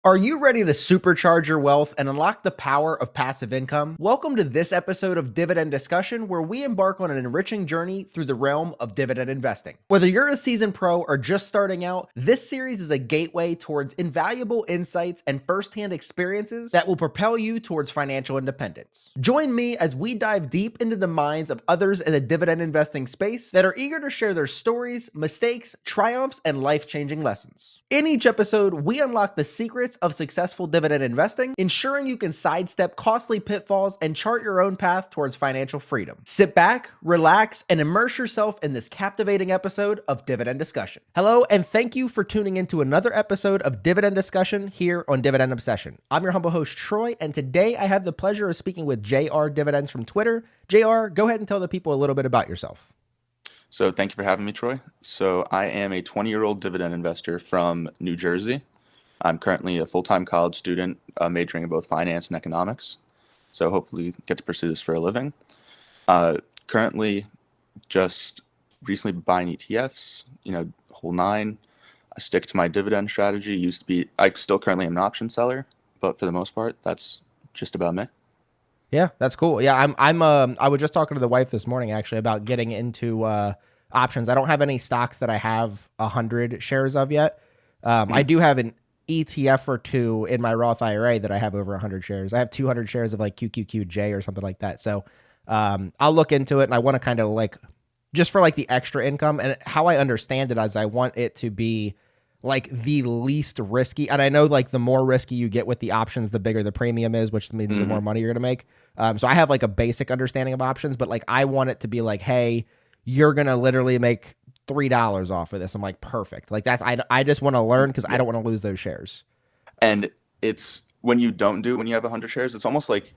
Are you ready to supercharge your wealth and unlock the power of passive income? Welcome to this episode of Dividend Discussion, where we embark on an enriching journey through the realm of dividend investing. Whether you're a seasoned pro or just starting out, this series is a gateway towards invaluable insights and firsthand experiences that will propel you towards financial independence. Join me as we dive deep into the minds of others in the dividend investing space that are eager to share their stories, mistakes, triumphs, and life-changing lessons. In each episode, we unlock the secrets of successful dividend investing, ensuring you can sidestep costly pitfalls and chart your own path towards financial freedom. Sit back, relax, and immerse yourself in this captivating episode of Dividend Discussion. Hello, and thank you for tuning into another episode of Dividend Discussion here on Dividend Obsession. I'm your humble host, Troy, and today I have the pleasure of speaking with JRDividends from Twitter. JR, go ahead and tell the people a little bit about yourself. So thank you for having me, Troy. So I am a 20-year-old dividend investor from New Jersey. I'm currently a full-time college student, majoring in both finance and economics. So hopefully get to pursue this for a living. Currently just recently buying ETFs, whole nine. I stick to my dividend strategy. I still currently am an option seller, but for the most part, that's just about me. Yeah, that's cool. Yeah, I was just talking to the wife this morning actually about getting into options. I don't have any stocks that I have 100 shares of yet. I Mhm. do have an ETF or two in my Roth IRA that I have over 100 shares. I have 200 shares of like QQQJ or something like that. So I'll look into it, and I want to kind of like just for like the extra income. And how I understand it is I want it to be like the least risky. And I know like the more risky you get with the options, the bigger the premium is, which means the more Mhm. money you're going to make. So I have like a basic understanding of options, but like I want it to be like, hey, you're going to literally make $3 off of this. I'm like, perfect. Like I just want to learn because I Yeah. don't want to lose those shares. And it's when you don't do it when you have 100 shares, it's almost like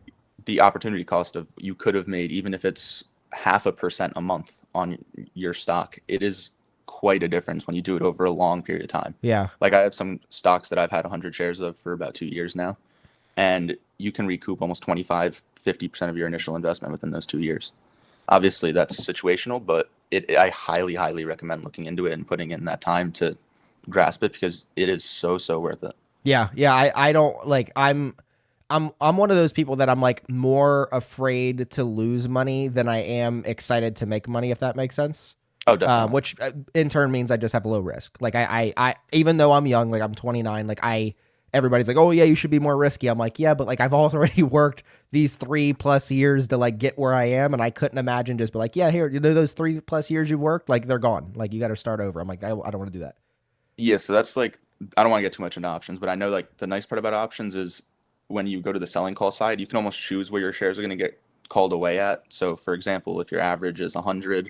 the opportunity cost of you could have made, even if it's 0.5% a month on your stock. It is quite a difference when you do it over a long period of time. Yeah. Like I have some stocks that I've had 100 shares of for about 2 years now, and you can recoup almost 25-50% of your initial investment within those 2 years. Obviously, that's situational, but I highly, highly recommend looking into it and putting in that time to grasp it because it is so, so worth it. Yeah. Yeah. I don't like, I'm one of those people that I'm like more afraid to lose money than I am excited to make money, if that makes sense. Oh, definitely. Which in turn means I just have low risk. Like even though I'm young, like I'm 29, like everybody's like, oh yeah, you should be more risky. I'm like, yeah, but like I've already worked these 3+ years to like get where I am, and I couldn't imagine just be like, yeah, here, those 3+ years you've worked, like they're gone. Like you got to start over. I'm like, I don't want to do that. Yeah, so that's like I don't want to get too much into options, but I know like the nice part about options is when you go to the selling call side, you can almost choose where your shares are going to get called away at. So, for example, if your average is 100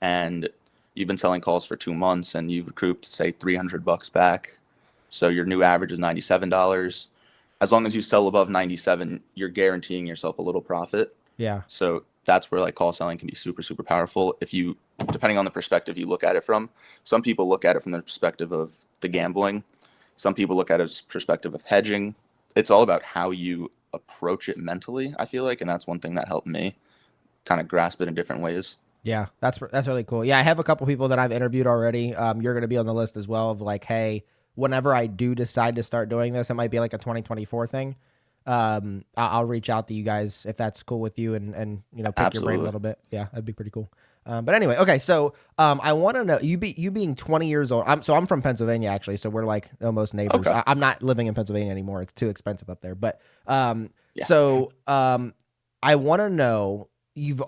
and you've been selling calls for 2 months and you've recouped say $300 back, so your new average is $97. As long as you sell above 97, you're guaranteeing yourself a little profit. Yeah. So that's where like call selling can be super, super powerful. If you, depending on the perspective you look at it from, some people look at it from the perspective of the gambling. Some people look at it as perspective of hedging. It's all about how you approach it mentally, I feel like. And that's one thing that helped me kind of grasp it in different ways. Yeah, that's really cool. Yeah, I have a couple people that I've interviewed already. You're going to be on the list as well of like, hey, whenever I do decide to start doing this, it might be like a 2024 thing. I'll reach out to you guys if that's cool with you, and pick your brain a Absolutely. little bit. Yeah, that'd be pretty cool. But anyway, okay, so I want to know you being 20 years old. I'm from Pennsylvania actually, so we're like almost neighbors. Okay. I'm not living in Pennsylvania anymore; it's too expensive up there. But Yeah. so I want to know you've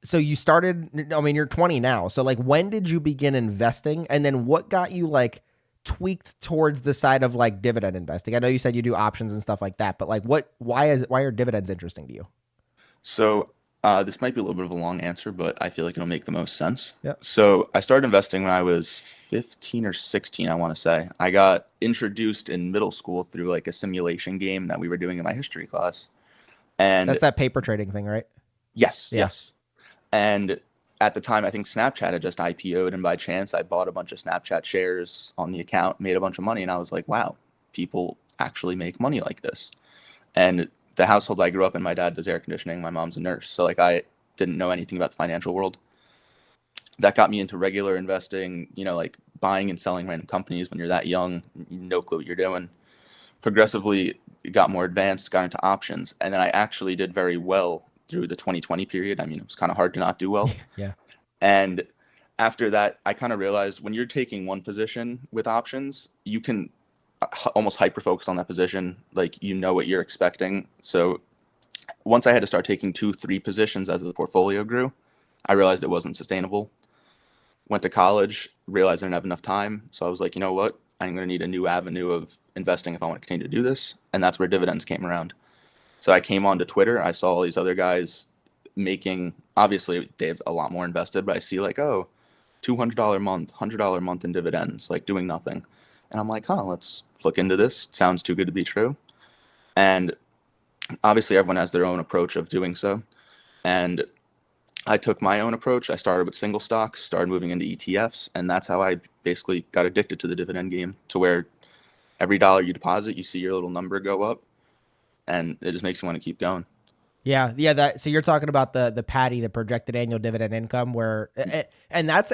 so you started, I mean, you're 20 now. So like when did you begin investing? And then what got you like tweaked towards the side of like dividend investing? I know you said you do options and stuff like that, but like why are dividends interesting to you? So this might be a little bit of a long answer, but I feel like it'll make the most sense. Yeah. So I started investing when I was 15 or 16, I want to say. I got introduced in middle school through like a simulation game that we were doing in my history class. And That's that paper trading thing, right? yes, Yeah. yes. And at the time, I think Snapchat had just IPO'd, and by chance, I bought a bunch of Snapchat shares on the account, made a bunch of money, and I was like, wow, people actually make money like this. And the household I grew up in, my dad does air conditioning, my mom's a nurse, so like I didn't know anything about the financial world. That got me into regular investing, like buying and selling random companies when you're that young, no clue what you're doing. progressively got more advanced, got into options, and then I actually did very well through the 2020 period. I mean, it was kind of hard to not do well. Yeah. And after that, I kind of realized when you're taking one position with options, you can almost hyper focus on that position. Like, you know what you're expecting. So once I had to start taking 2, 3 positions as the portfolio grew, I realized it wasn't sustainable. Went to college, realized I didn't have enough time. So I was like, you know what? I'm going to need a new avenue of investing if I want to continue to do this. And that's where dividends came around. So I came onto Twitter. I saw all these other guys making, obviously, they have a lot more invested, but I see like, oh, $200 a month, $100 a month in dividends, like doing nothing. And I'm like, huh, let's look into this. Sounds too good to be true. And obviously, everyone has their own approach of doing so. And I took my own approach. I started with single stocks, started moving into ETFs, and that's how I basically got addicted to the dividend game, to where every dollar you deposit, you see your little number go up, and it just makes you want to keep going. Yeah, yeah. That so you're talking about the Patty, the projected annual dividend income, where and that's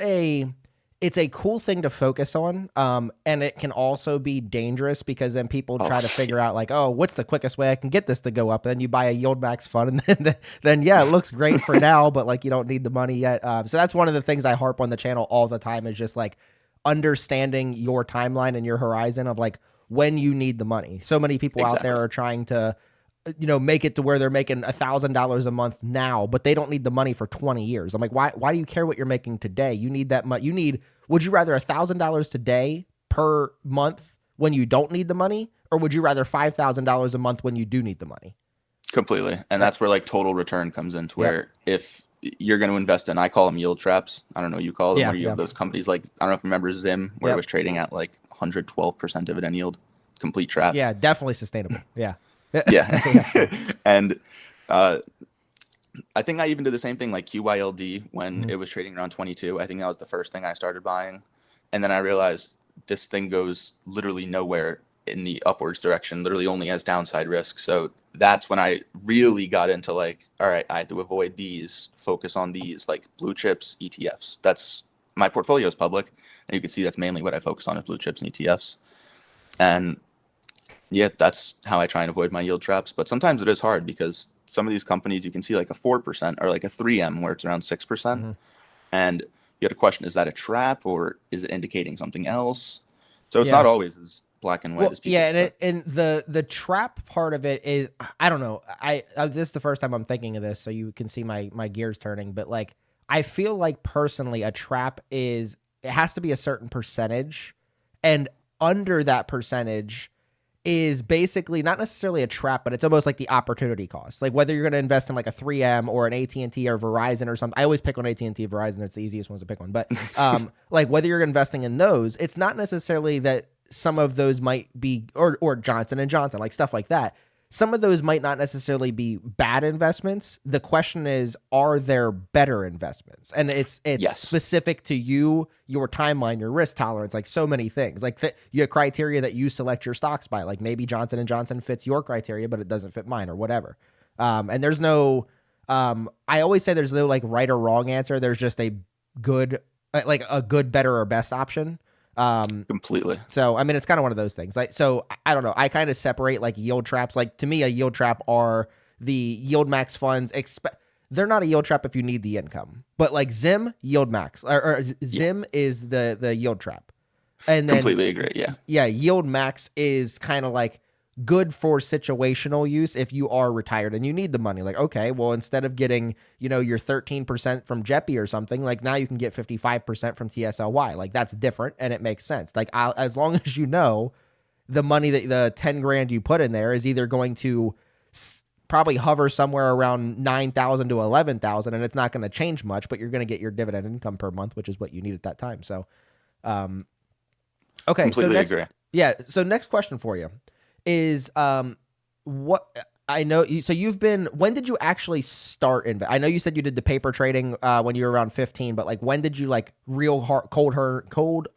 it's a cool thing to focus on, and it can also be dangerous because then people Oh, try to figure out like, oh, what's the quickest way I can get this to go up? And then you buy a yield max fund, and then yeah, it looks great for now, but like you don't need the money yet. So that's one of the things I harp on the channel all the time is just like understanding your timeline and your horizon of like when you need the money. So many people out there exactly. are trying to make it to where they're making $1,000 a month now, but they don't need the money for 20 years. I'm like, why do you care what you're making today? You need that much. Would you rather $1,000 today per month when you don't need the money? Or would you rather $5,000 a month when you do need the money? Completely. And Uh, that's where like total return comes into Yep. where if you're going to invest in, I call them yield traps. I don't know what you call them, Yeah. where you Yeah. have those companies like, I don't know if you remember Zim, where it Yep. was trading at like 112% dividend yield, complete trap. Yeah. Definitely sustainable. Yeah. Yeah. Yeah. Yeah. And uh, I think I even did the same thing like QYLD when Mhm. it was trading around 22. I think that was the first thing I started buying. And then I realized this thing goes literally nowhere in the upwards direction, literally only has downside risk. So that's when I really got into like, all right, I have to avoid these, focus on these, like blue chips, ETFs. That's my portfolio is public. And you can see that's mainly what I focus on is blue chips and ETFs. And yeah, that's how I try and avoid my yield traps. But sometimes it is hard because some of these companies you can see like a 4% or like a 3M where it's around 6%. Mhm. And you got to question, is that a trap or is it indicating something else? So it's not Yeah. always as black and white Well, as people yeah, and expect. the trap part of it is I don't know. This is the first time I'm thinking of this, so you can see my gears turning. But like, I feel like personally, a trap is it has to be a certain percentage, and under that percentage is basically not necessarily a trap, but it's almost like the opportunity cost. Like whether you're going to invest in like a 3M or an AT&T or Verizon or something. I always pick on AT&T, Verizon. It's the easiest ones to pick on. But like whether you're investing in those, it's not necessarily that some of those might be or Johnson and Johnson, like stuff like that. Some of those might not necessarily be bad investments. The question is, are there better investments? And it's Yes, specific to you, your timeline, your risk tolerance, like so many things. Like your criteria that you select your stocks by. Like maybe Johnson and Johnson fits your criteria, but it doesn't fit mine or whatever. And there's no I always say there's no like right or wrong answer. There's just a good like a good, better, or best option. Um, completely. so I mean, it's kind of one of those things. Like, so I don't know. I kind of separate like yield traps. Like to me, a yield trap are the yield max funds. They're not a yield trap if you need the income, but like Zim yield max or Yeah, Zim is the yield trap, and then completely agree. Yeah, yeah, yield max is kind of like good for situational use if you are retired and you need the money. Like, okay, well, instead of getting, your 13% from JEPI or something, like now you can get 55% from TSLY. Like that's different and it makes sense. Like as long as you know the money that the 10 grand you put in there is either going to probably hover somewhere around 9,000 to 11,000 and it's not going to change much, but you're going to get your dividend income per month, which is what you need at that time. So, um, okay, so completely next, agree. yeah, so next question for you is what I know you so you've been when did you actually start I know you said you did the paper trading when you were around 15, but like when did you like real hard cold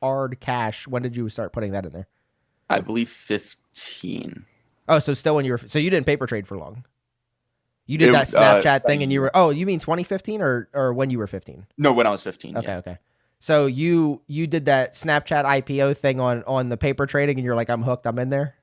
hard cash, when did you start putting that in there? I believe 15. Oh, so still when you were so you didn't paper trade for long. You did that It Snapchat about a thing and you were year. oh, you mean 2015 or when you were 15? No, when I was 15. Okay, Yeah. okay. So you did that Snapchat IPO thing on the paper trading and you're like I'm hooked, I'm in there.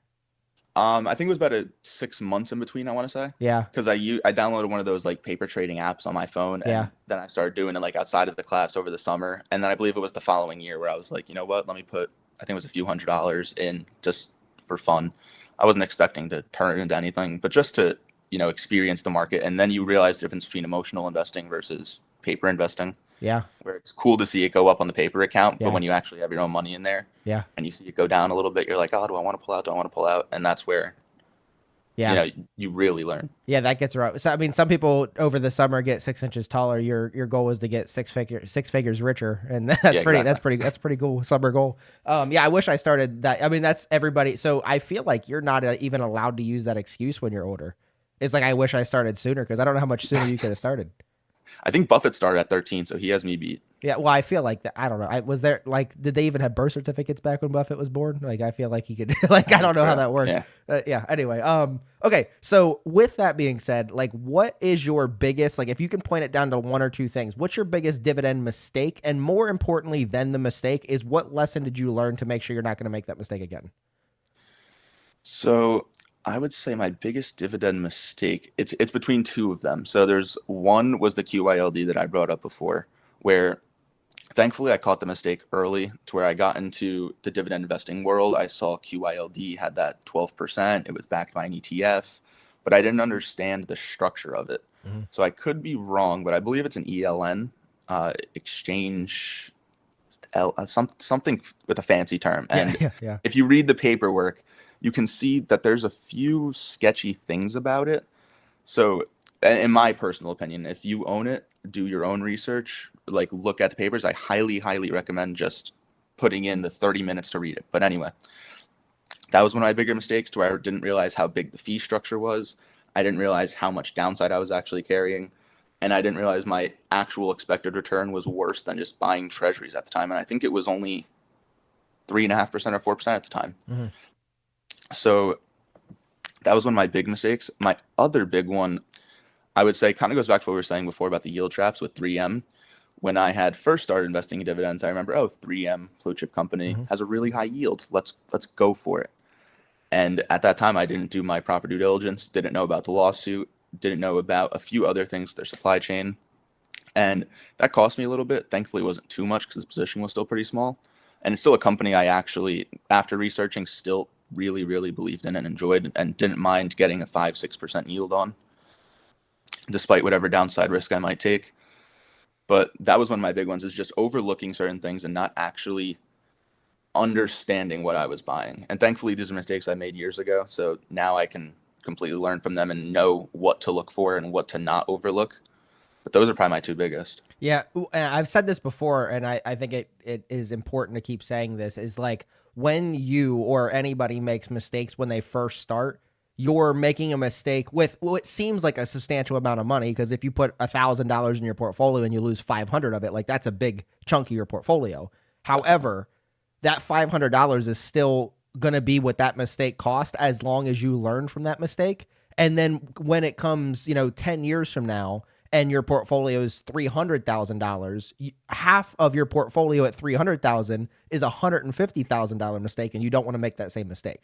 I think it was about 6 months in between, I want to say, Yeah. because I downloaded one of those like paper trading apps on my phone, Yeah. and then I started doing it like outside of the class over the summer, and then I believe it was the following year where I was like, you know what, let me put, I think it was a few $100s in just for fun. I wasn't expecting to turn it into anything, but just to experience the market, and then you realize the difference between emotional investing versus paper investing, Yeah. where it's cool to see it go up on the paper account, but Yeah. when you actually have your own money in there Yeah. and you see it go down a little bit, you're like, oh, do I want to pull out? Do I want to pull out? And that's where you Yeah. know you really learn. Yeah, that gets right. So I mean, some people over the summer get 6 inches taller. Your goal is to get six figures richer, and Yeah, exactly. that's pretty cool summer goal. Yeah, I wish I started that. I mean, that's everybody. So I feel like you're not even allowed to use that excuse when you're older. It's like I wish I started sooner because I don't know how much sooner you could have started. I think Buffett started at 13, so he has me beat. Yeah, well, I feel like that. I don't know. I was there. Like, did they even have birth certificates back when Buffett was born? Like, I feel like he could. Like, I That is don't know how true. that worked. Yeah. Yeah. Anyway. Okay. So with that being said, like, what is your biggest? Like, if you can point it down to one or two things, what's your biggest dividend mistake? And more importantly than the mistake is what lesson did you learn to make sure you're not going to make that mistake again? So I would say my biggest dividend mistake, it's between two of them. So there's one was the QYLD that I brought up before, where thankfully I caught the mistake early to where I got into the dividend investing world. I saw QYLD had that 12%. It was backed by an ETF, but I didn't understand the structure of it. Hmm. So I could be wrong, but I believe it's an ELN, exchange something with a fancy term. Yeah. And Yeah. Yeah. if you read the paperwork, you can see that there's a few sketchy things about it. So, in my personal opinion, if you own it, do your own research, like look at the papers. I highly, highly recommend just putting in the 30 minutes to read it. But anyway, that was one of my bigger mistakes to where I didn't realize how big the fee structure was. I didn't realize how much downside I was actually carrying. And I didn't realize my actual expected return was worse than just buying treasuries at the time. And I think it was only 3.5% or 4% at the time. Hmm. So that was one of my big mistakes. My other big one, I would say, kind of goes back to what we were saying before about the yield traps with 3M. When I had first started investing in dividends, I remember, oh, 3M, blue chip company, Hmm. has a really high yield. Let's go for it. And at that time, I didn't do my proper due diligence, didn't know about the lawsuit, didn't know about a few other things, their supply chain. And that cost me a little bit. Thankfully, it wasn't too much because the position was still pretty small. And it's still a company I actually, after researching, still really, really believed in and enjoyed and didn't mind getting a 5-6% yield on, despite whatever downside risk I might take. But that was one of my big ones, is just overlooking certain things and not actually understanding what I was buying. And thankfully, these are mistakes I made years ago. So now I can completely learn from them and know what to look for and what to not overlook. But those are probably my two biggest. Yeah, and I've said this before, and I think it is important to keep saying this, is like when you or anybody makes mistakes when they first start, you're making a mistake with what seems like a substantial amount of money. Because if you put $1,000 in your portfolio and you lose 500 of it, like that's a big chunk of your portfolio. Definitely. However, that $500 is still going to be what that mistake cost as long as you learn from that mistake. And then when it comes, 10 years from now and your portfolio is $300,000, half of your portfolio at 300,000 is $150,000 mistake, and you don't want to make that same mistake.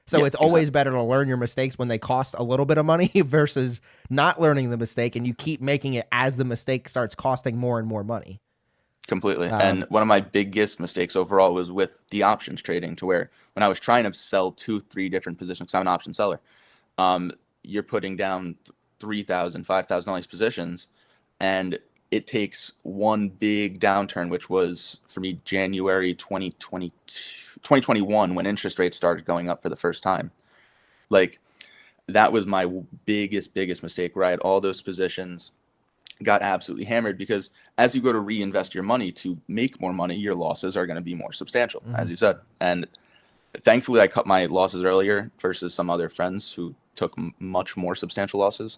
So Yeah, it's always exactly. better to learn your mistakes when they cost a little bit of money versus not learning the mistake and you keep making it as the mistake starts costing more and more money. Completely. And Um, one of my biggest mistakes overall was with the options trading, to where when I was trying to sell two, three different positions, because I'm an option seller, um, you're putting down 3,000, 5,000 all these positions, and it takes one big downturn, which was for me January 2021, when interest rates started going up for the first time. Like, that was my biggest mistake, where I had all those positions, got absolutely hammered, because as you go to reinvest your money to make more money, your losses are going to be more substantial, mhm. as you said. And thankfully, I cut my losses earlier versus some other friends who took much more substantial losses.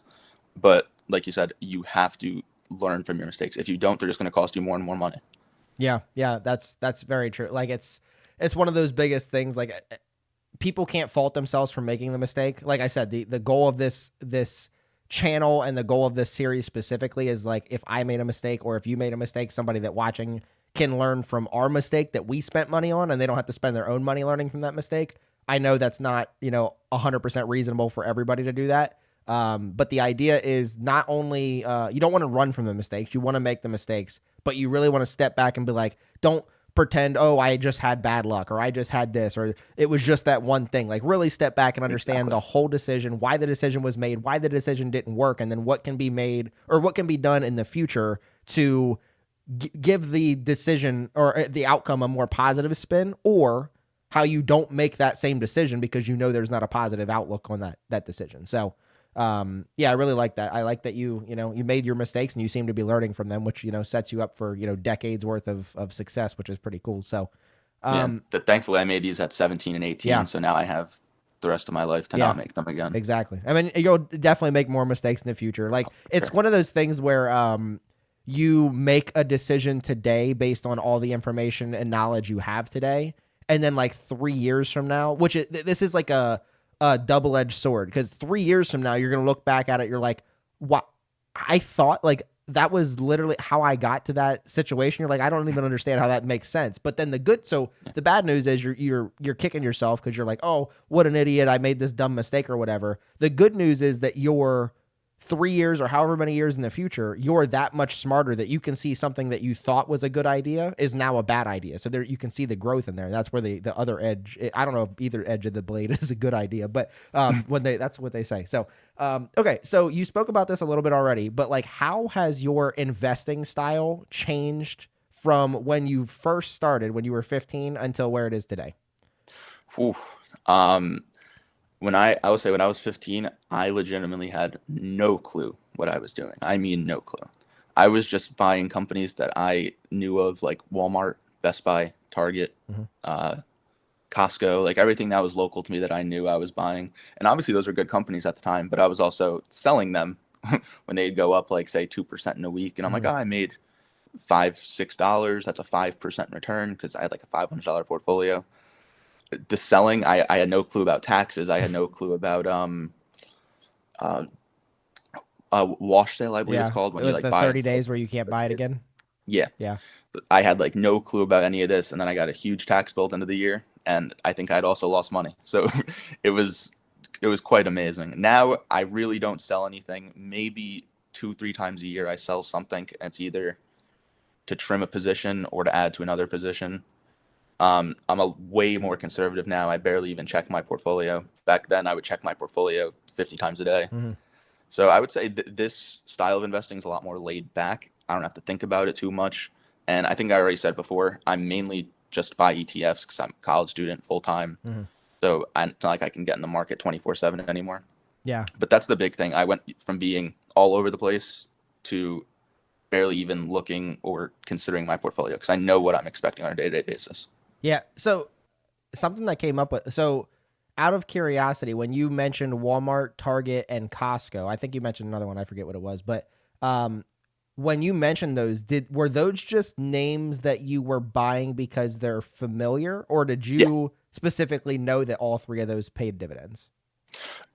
But like you said, you have to learn from your mistakes. If you don't, they're just going to cost you more and more money. Yeah, yeah, that's very true. Like it's one of those biggest things. Like people can't fault themselves for making the mistake. Like I said, the goal of this channel and the goal of this series specifically is like if I made a mistake or if you made a mistake, somebody that watching can learn from our mistake that we spent money on, and they don't have to spend their own money learning from that mistake. I know that's not, 100% reasonable for everybody to do that. But the idea is not only, you don't want to run from the mistakes, you want to make the mistakes, but you really want to step back and be like, don't pretend, oh, I just had bad luck, or I just had this, or it was just that one thing. Like, really step back and understand Exactly. the whole decision, why the decision was made, why the decision didn't work, and then what can be made or what can be done in the future to give the decision or the outcome a more positive spin, or how you don't make that same decision because you know there's not a positive outlook on that decision. So yeah, I really like that. I like that you made your mistakes and you seem to be learning from them, which sets you up for decades worth of success, which is pretty cool. So Yeah. um Thankfully, I made these at 17 and yeah, 18, so now I have the rest of my life to yeah, not make them again. exactly. I mean, you'll definitely make more mistakes in the future. Like, For it's sure. one of those things where you make a decision today based on all the information and knowledge you have today, and then like 3 years from now, this is like a double edged sword, because 3 years from now you're gonna look back at it, you're like, what? I thought like that was literally how I got to that situation. You're like, I don't even understand how that makes sense. But then the bad news is you're kicking yourself because you're like, oh, what an idiot, I made this dumb mistake or whatever. The good news is that you're 3 years or however many years in the future, you're that much smarter that you can see something that you thought was a good idea is now a bad idea. So there you can see the growth in there. That's where the other edge. I don't know if either edge of the blade is a good idea, but when that's what they say. So okay, so you spoke about this a little bit already, but like, how has your investing style changed from when you first started, when you were 15, until where it is today? Whew. Um, I would say when I was 15, I legitimately had no clue what I was doing. I mean, no clue. I was just buying companies that I knew of, like Walmart, Best Buy, Target, Mm-hmm. uh, Costco, like everything that was local to me that I knew I was buying. And obviously, those were good companies at the time, but I was also selling them when they'd go up, like, say, 2% in a week. And I'm like, Mm-hmm. oh, I made $5, $6. That's a 5% return because I had like a $500 portfolio. The selling, I had no clue about taxes. I had no clue about uh, wash sale, I believe it's Yeah, called, when you with like the buy it 30 and sell days where something you can't for buy 30 it days. again. Yeah, Yeah. I had like no clue about any of this, and then I got a huge tax bill at the end of the year, and I think I'd also lost money. So it was it was quite amazing. Now I really don't sell anything. Maybe 2, 3 times a year I sell something, and it's either to trim a position or to add to another position. I'm a way more conservative now. I barely even check my portfolio. Back then, I would check my portfolio 50 times a day. Mm-hmm. So I would say this style of investing is a lot more laid back. I don't have to think about it too much. And I think I already said before, I'm mainly just buy ETFs because I'm a college student full time. Mm-hmm. So it's not like I can get in the market 24/7 anymore. Yeah. But that's the big thing. I went from being all over the place to barely even looking or considering my portfolio because I know what I'm expecting on a day-to-day basis. Yeah. So something that came up with, so out of curiosity, when you mentioned Walmart, Target, and Costco, I think you mentioned another one, I forget what it was, but um when you mentioned those, did were those just names that you were buying because they're familiar, or did Yeah. you specifically know that all three of those paid dividends?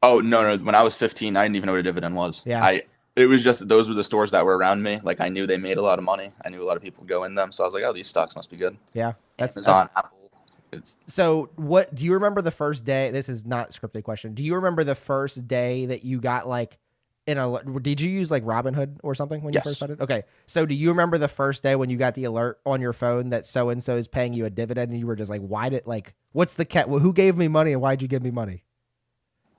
Oh, no, no. When I was 15, I didn't even know what a dividend was. Yeah. It was just those were the stores that were around me. Like I knew they made a lot of money. I knew a lot of people go in them. So I was like, oh, these stocks must be good. Yeah. Amazon, That's Apple. So what do you remember the first day? This is not a scripted question. Do you remember the first day that you got like did you use like Robinhood or something when you first Yes. started? Okay. So do you remember the first day when you got the alert on your phone that so and so is paying you a dividend, and you were just like, why did like what's the cat who gave me money and why'd you give me money?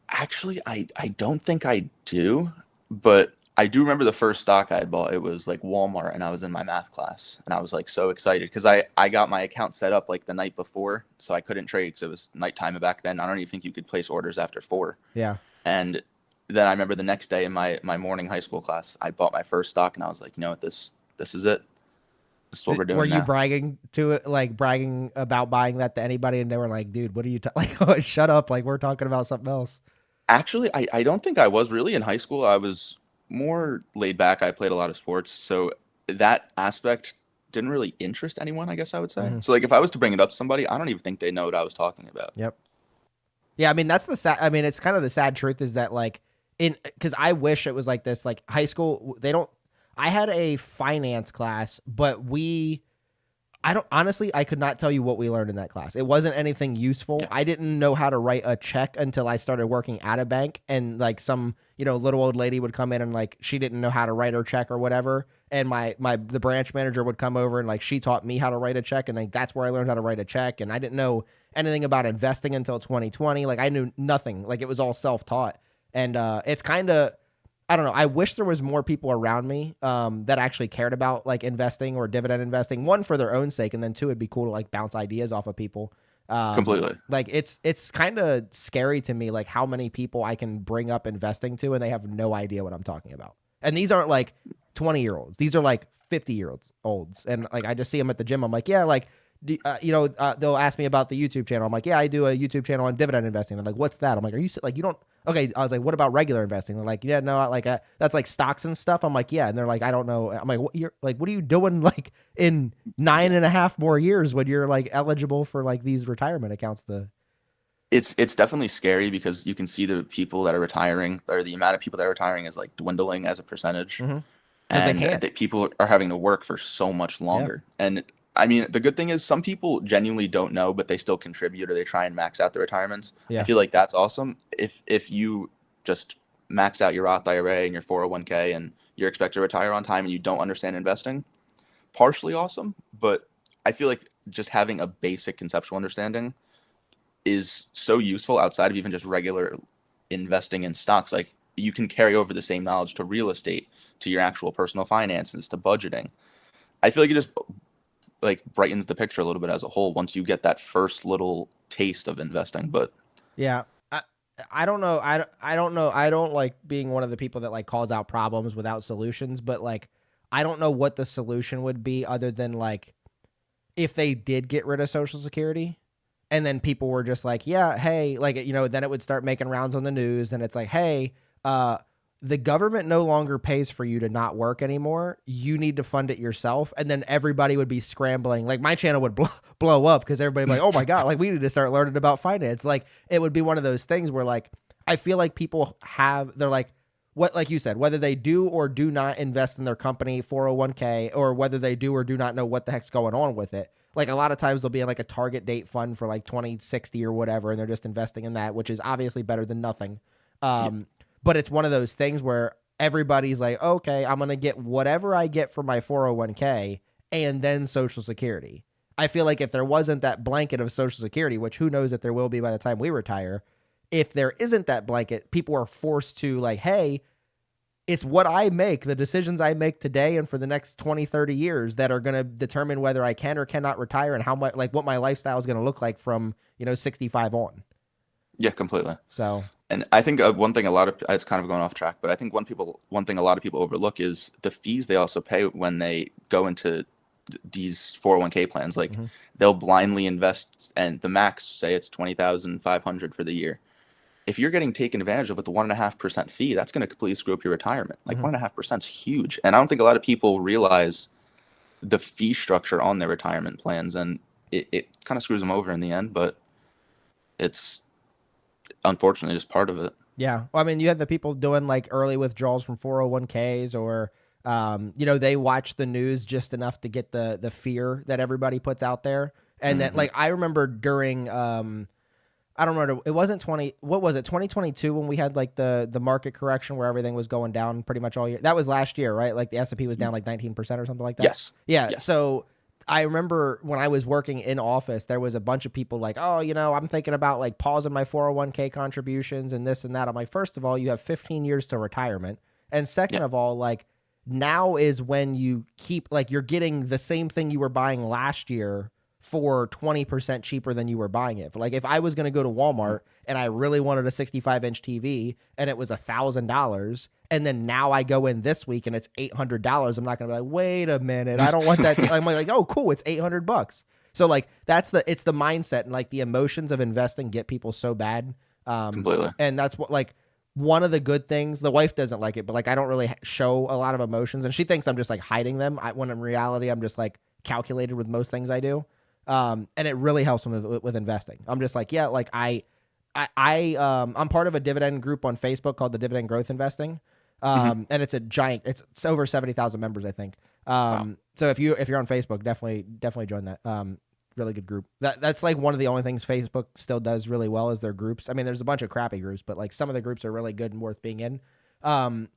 Actually, I don't think I do, but I do remember the first stock I bought. It was like Walmart, and I was in my math class, and I was like so excited because I got my account set up like the night before, so I couldn't trade because it was nighttime back then. I don't even think you could place orders after 4. Yeah. And then I remember the next day in my morning high school class, I bought my first stock, and I was like, you know what, this is it. This is what we're Were doing you now. bragging to it, like bragging about buying that to anybody, and they were like, dude, what are you like? Oh, shut up! Like, we're talking about something else. Actually, I don't think I was really in high school. I was more laid back. I played a lot of sports, so that aspect didn't really interest anyone, I guess I would say. Hmm. So like if I was to bring it up to somebody, I don't even think they know what I was talking about. Yep. Yeah, I mean that's the sad. I mean, it's kind of the sad truth is that like in because I wish it was like this. Like high school, they don't. I had a finance class, but I don't honestly, I could not tell you what we learned in that class. It wasn't anything useful. Yeah, I didn't know how to write a check until I started working at a bank, and like some, little old lady would come in and like she didn't know how to write her check or whatever. And the branch manager would come over and like she taught me how to write a check, and like that's where I learned how to write a check. And I didn't know anything about investing until 2020. Like I knew nothing. Like it was all self-taught. And it's kind of, I don't know. I wish there was more people around me that actually cared about like investing or dividend investing. One, for their own sake, and then two, it'd be cool to like bounce ideas off of people. completely. Like it's kind of scary to me like how many people I can bring up investing to and they have no idea what I'm talking about. And these aren't like 20-year-olds. These are like 50-year-olds. And like I just see them at the gym. I'm like, yeah, like they'll ask me about the YouTube channel. I'm like, yeah, I do a YouTube channel on dividend investing. They're like, what's that? I'm like, are you like, you don't, okay. I was like, what about regular investing? They're like, yeah, no, like, that's like stocks and stuff. I'm like, yeah. And they're like, I don't know. I'm like, what are you doing like in nine Yeah. and a half more years when you're like eligible for like these retirement accounts? It's definitely scary because you can see the people that are retiring, or the amount of people that are retiring is like dwindling as a percentage, Because they and can't. that people are having to work for so much Yeah. longer. And I mean, the good thing is some people genuinely don't know, but they still contribute or they try and max out their retirements. I Yeah. feel like that's awesome. If you just max out your Roth IRA and your 401k and you're expected to retire on time and you don't understand investing, partially awesome, but I feel like just having a basic conceptual understanding is so useful outside of even just regular investing in stocks. Like you can carry over the same knowledge to real estate, to your actual personal finances, to budgeting. I feel like it just like brightens the picture a little bit as a whole once you get that first little taste of investing. But Yeah. I don't know. I don't know. I don't like being one of the people that like calls out problems without solutions, but like I don't know what the solution would be other than like if they did get rid of Social Security and then people were just like, yeah, hey, like, then it would start making rounds on the news and it's like, hey, uh, the government no longer pays for you to not work anymore. You need to fund it yourself. And then everybody would be scrambling. Like my channel would blow up because everybody would be like, oh my God, like we need to start learning about finance. Like it would be one of those things where like, I feel like people they're like, what, like you said, whether they do or do not invest in their company 401k or whether they do or do not know what the heck's going on with it. Like a lot of times they'll be in like a target date fund for like 2060 or whatever, and they're just investing in that, which is obviously better than nothing. yeah, But it's one of those things where everybody's like, okay, I'm going to get whatever I get for my 401k and then Social Security. I feel like if there wasn't that blanket of Social Security, which who knows if there will be by the time we retire, if there isn't that blanket, people are forced to like, hey, it's what I make, the decisions I make today and for the next 20, 30 years that are going to determine whether I can or cannot retire and how much, like what my lifestyle is going to look like from, 65 on. yeah, completely. So, And I think one thing a lot of it's kind of going off track, but I think one thing a lot of people overlook is the fees they also pay when they go into these 401k plans. Like mhm, they'll blindly invest, and the max say it's 20,500 for the year. If you're getting taken advantage of with the 1.5% fee, that's going to completely screw up your retirement. Like mhm. 1.5% is huge, and I don't think a lot of people realize the fee structure on their retirement plans, and it kind of screws them over in the end. But it's unfortunately just part of it. Yeah. Well, I mean, you have the people doing like early withdrawals from 401ks or, they watch the news just enough to get the fear that everybody puts out there. And then Hmm. like, I remember during, I don't remember. It wasn't 20. What was it? 2022 when we had like the market correction where everything was going down pretty much all year. That was last year, right? Like the S&P was down like 19% or something like that. Yes. Yeah. Yes. So I remember when I was working in office, there was a bunch of people like, oh, I'm thinking about like pausing my 401k contributions and this and that. I'm like, first of all, you have 15 years to retirement, and second Yeah. of all, like now is when you keep like you're getting the same thing you were buying last year for 20% cheaper than you were buying it. Like if I was going to go to Walmart and I really wanted a 65-inch TV and it was $1,000 and then now I go in this week and it's $800, I'm not going to be like, "Wait a minute, I don't want that." I'm like, "Oh, cool, it's $800." So like it's the mindset and like the emotions of investing get people so bad. Completely. And that's what like one of the good things, the wife doesn't like it, but like I don't really show a lot of emotions and she thinks I'm just like hiding them. When in reality I'm just like calculated with most things I do. And it really helps with investing. I'm just like, yeah, like I'm part of a dividend group on Facebook called the Dividend Growth Investing. Hmm. And it's a giant, it's over 70,000 members, I think. Wow. So if you're on Facebook, definitely join that. Really good group. That's like one of the only things Facebook still does really well is their groups. I mean, there's a bunch of crappy groups, but like some of the groups are really good and worth being in. Um,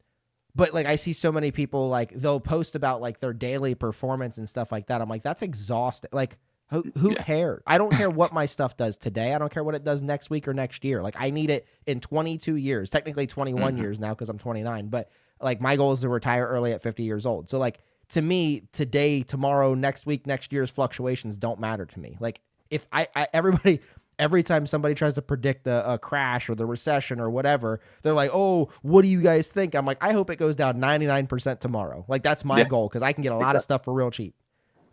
but like I see so many people like they'll post about like their daily performance and stuff like that. I'm like, that's exhausting. Like who Yeah. cares? I don't care what my stuff does today. I don't care what it does next week or next year. Like I need it in 22 years, technically 21 Hmm. years now because I'm 29. But like my goal is to retire early at 50 years old. So like to me, today, tomorrow, next week, next year's fluctuations don't matter to me. Like if I everybody every time somebody tries to predict a crash or the recession or whatever, they're like, "Oh, what do you guys think?" I'm like, "I hope it goes down 99% tomorrow." Like that's my Yeah. goal because I can get a lot of Exactly. stuff for real cheap.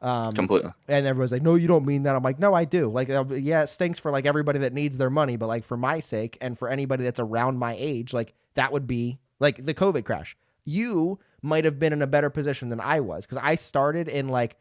Completely. And everyone's like, "No, you don't mean that." I'm like, "No, I do." Like, yeah, it stinks for like everybody that needs their money, but like for my sake and for anybody that's around my age, like that would be like the COVID crash. You might have been in a better position than I was because I started in like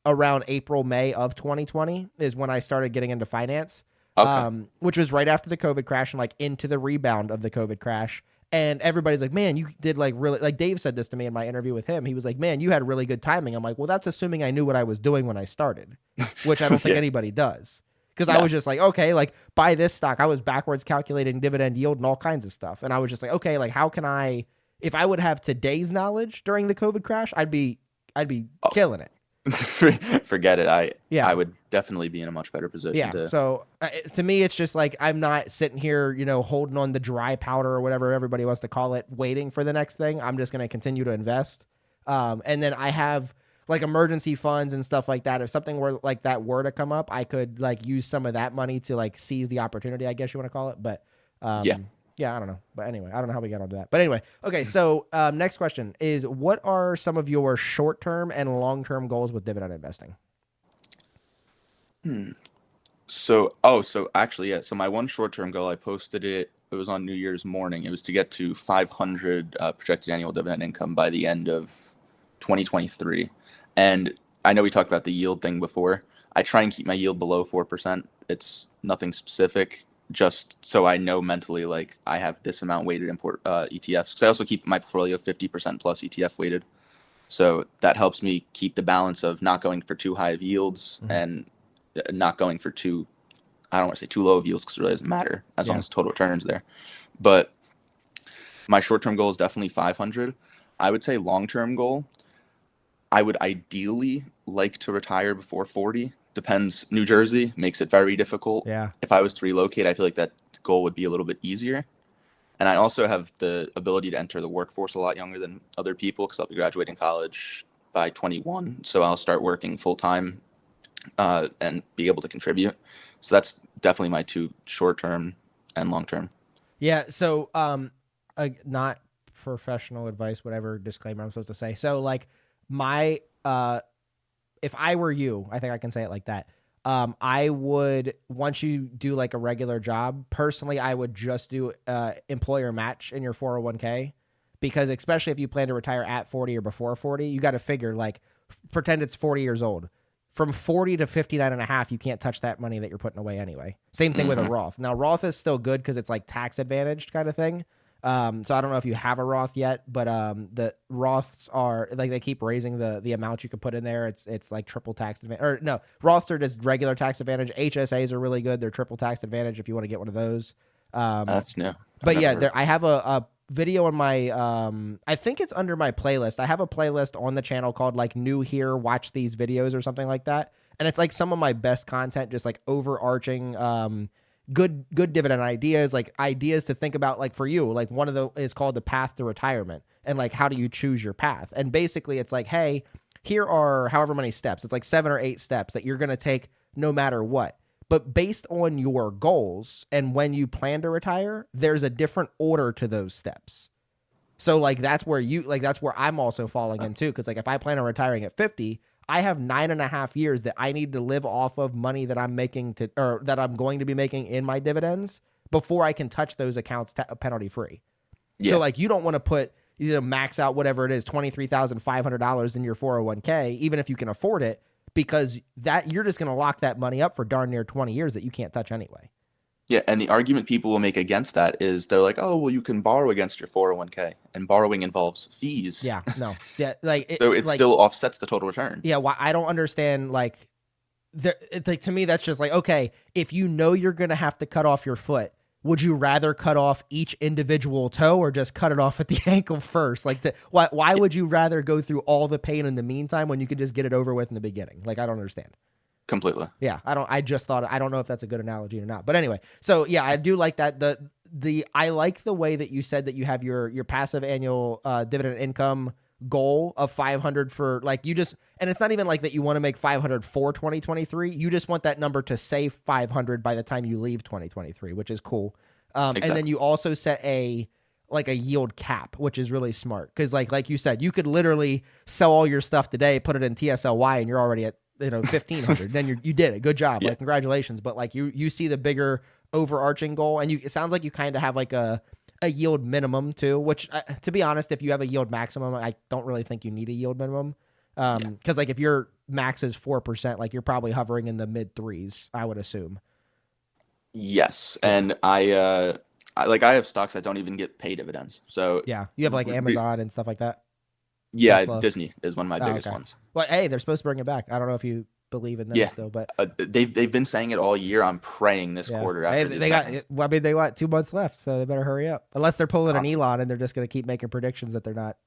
around April, May of 2020 is when I started getting into finance, Okay. which was right after the COVID crash and like into the rebound of the COVID crash. And everybody's like, man, you did like really, like Dave said this to me in my interview with him. He was like, man, you had really good timing. I'm like, well, that's assuming I knew what I was doing when I started, which I don't think Yeah. anybody does. Cause I No. was just like, okay, like buy this stock. I was backwards calculating dividend yield and all kinds of stuff. And I was just like, okay, like how can I, if I would have today's knowledge during the COVID crash, I'd be Oh, killing it. forget it. I Yeah. would definitely be in a much better position Yeah. to. So to me, it's just like I'm not sitting here, holding on the dry powder or whatever everybody wants to call it, waiting for the next thing. I'm just going to continue to invest. And then I have like emergency funds and stuff like that. If something were like that were to come up, I could like use some of that money to like seize the opportunity, I guess you want to call it. But Yeah. yeah, I don't know. But anyway, I don't know how we got onto that. But anyway, okay. So next question is what are some of your short term and long term goals with dividend investing? Hmm. So actually, yeah. So my one short-term goal, I posted it. It was on New Year's morning. It was to get to 500 projected annual dividend income by the end of 2023. And I know we talked about the yield thing before. I try and keep my yield below 4%. It's nothing specific, just so I know mentally like I have this amount weighted in ETFs. Because I also keep my portfolio 50% plus ETF weighted. So that helps me keep the balance of not going for too high of yields Mhm. and not going for too, I don't want to say too low of yields because it really doesn't matter as long Yeah. as total return is there. But my short term goal is definitely 500. I would say long term goal, I would ideally like to retire before 40. Depends. New Jersey makes it very difficult. Yeah. If I was to relocate, I feel like that goal would be a little bit easier. And I also have the ability to enter the workforce a lot younger than other people because I'll be graduating college by 21. So I'll start working full time and be able to contribute. So that's definitely my two short term and long term. Yeah. So, not professional advice, whatever disclaimer I'm supposed to say. So, like, my, if I were you, I think I can say it like that. I would once you do like a regular job, personally, I would just do employer match in your 401k because especially if you plan to retire at 40 or before 40, you got to figure like pretend it's 40 years old. From 40 to 59 and a half, you can't touch that money that you're putting away anyway. Same thing with a Hmm. Roth. Now, Roth is still good because it's like tax advantaged kind of thing. So I don't know if you have a Roth yet, but the Roths are like they keep raising the amount you can put in there. It's like triple tax advantage, or no, Roths are just regular tax advantage. HSAs are really good; they're triple tax advantage if you want to get one of those. Um, That's new. I've but never yeah, heard of I have a video on my I think it's under my playlist. I have a playlist on the channel called like New Here, Watch These Videos or something like that. And it's like some of my best content, just like overarching good dividend ideas, like ideas to think about like for you. Like one of the is called the path to retirement and like how do you choose your path? And basically it's like, hey, here are however many steps. It's like 7 or 8 steps that you're gonna take no matter what. But based on your goals and when you plan to retire, there's a different order to those steps. So like that's where I'm also falling that. into because like if I plan on retiring at 50, I have 9.5 years that I need to live off of money that I'm making to or that I'm going to be making in my dividends before I can touch those accounts penalty free. So Yeah. like you don't want to put max out whatever it is $23,500 in your 401k even if you can afford it because that you're just going to lock that money up for darn near 20 years that you can't touch anyway. Yeah, and the argument people will make against that is they're like, oh, well, you can borrow against your 401k, and borrowing involves fees. Yeah, no, yeah, like So it like still offsets the total return. yeah. Why I don't understand like it's like to me that's just like okay, if you know you're gonna have to cut off your foot, would you rather cut off each individual toe or just cut it off at the ankle first? Like, why Yeah, would you rather go through all the pain in the meantime when you could just get it over with in the beginning? Like, I don't understand. completely. Yeah, I don't. I just thought I don't know if that's a good analogy or not. But anyway, so yeah, I do like that. The I like the way that you said that you have your passive annual dividend income goal of 500 for like you just and it's not even like that you want to make 500 for 2023. You just want that number to say 500 by the time you leave 2023, which is cool. And then Exactly. you also set a like a yield cap, which is really smart because like you said, you could literally sell all your stuff today, put it in TSLY, and you're already at 1,500. Then you did it. Good job. Yeah. Like congratulations. But like you see the bigger overarching goal, and it sounds like you kind of have like a yield minimum too. Which to be honest, if you have a yield maximum, I don't really think you need a yield minimum. Yeah. Because like if your max is 4%, like you're probably hovering in the mid threes, I would assume. Yes, Yeah. and I have stocks that don't even get paid dividends. So, Yeah. You have like Amazon and stuff like that. yeah, Tesla. Disney is one of my Oh, biggest okay. ones. Well, hey, they're supposed to bring it back. I don't know if you believe in them Yeah, still, but they've been saying it all year. I'm praying this yeah. quarter Hey, after these they got. signings. Well, I mean, they got 2 months left, so they better hurry up. Unless they're pulling an Honestly, Elon and they're just going to keep making predictions that they're not,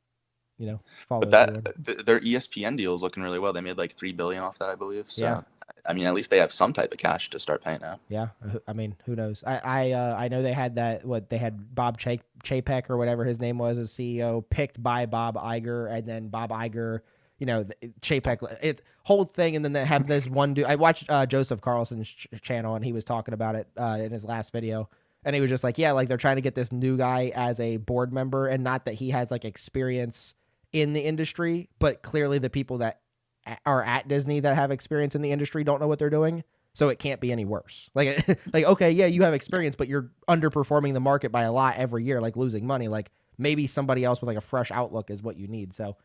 but follow through that on. their ESPN deal is looking really well. They made like 3 billion off that, I believe. Yeah, So, I mean, at least they have some type of cash to start paying out. yeah. I mean, who knows? I know they had that. What they had Bob Chapek or whatever his name was as CEO picked by Bob Iger, and then Bob Iger. Chapek, it whole thing, and then they have this one dude. I watched Joseph Carlson's channel, and he was talking about it in his last video, and he was just like, yeah, like they're trying to get this new guy as a board member, and not that he has like experience in the industry, but clearly the people that are at Disney that have experience in the industry don't know what they're doing. So it can't be any worse. Like, like okay, yeah, you have experience, but you're underperforming the market by a lot every year, like losing money. Like maybe somebody else with like a fresh outlook is what you need. So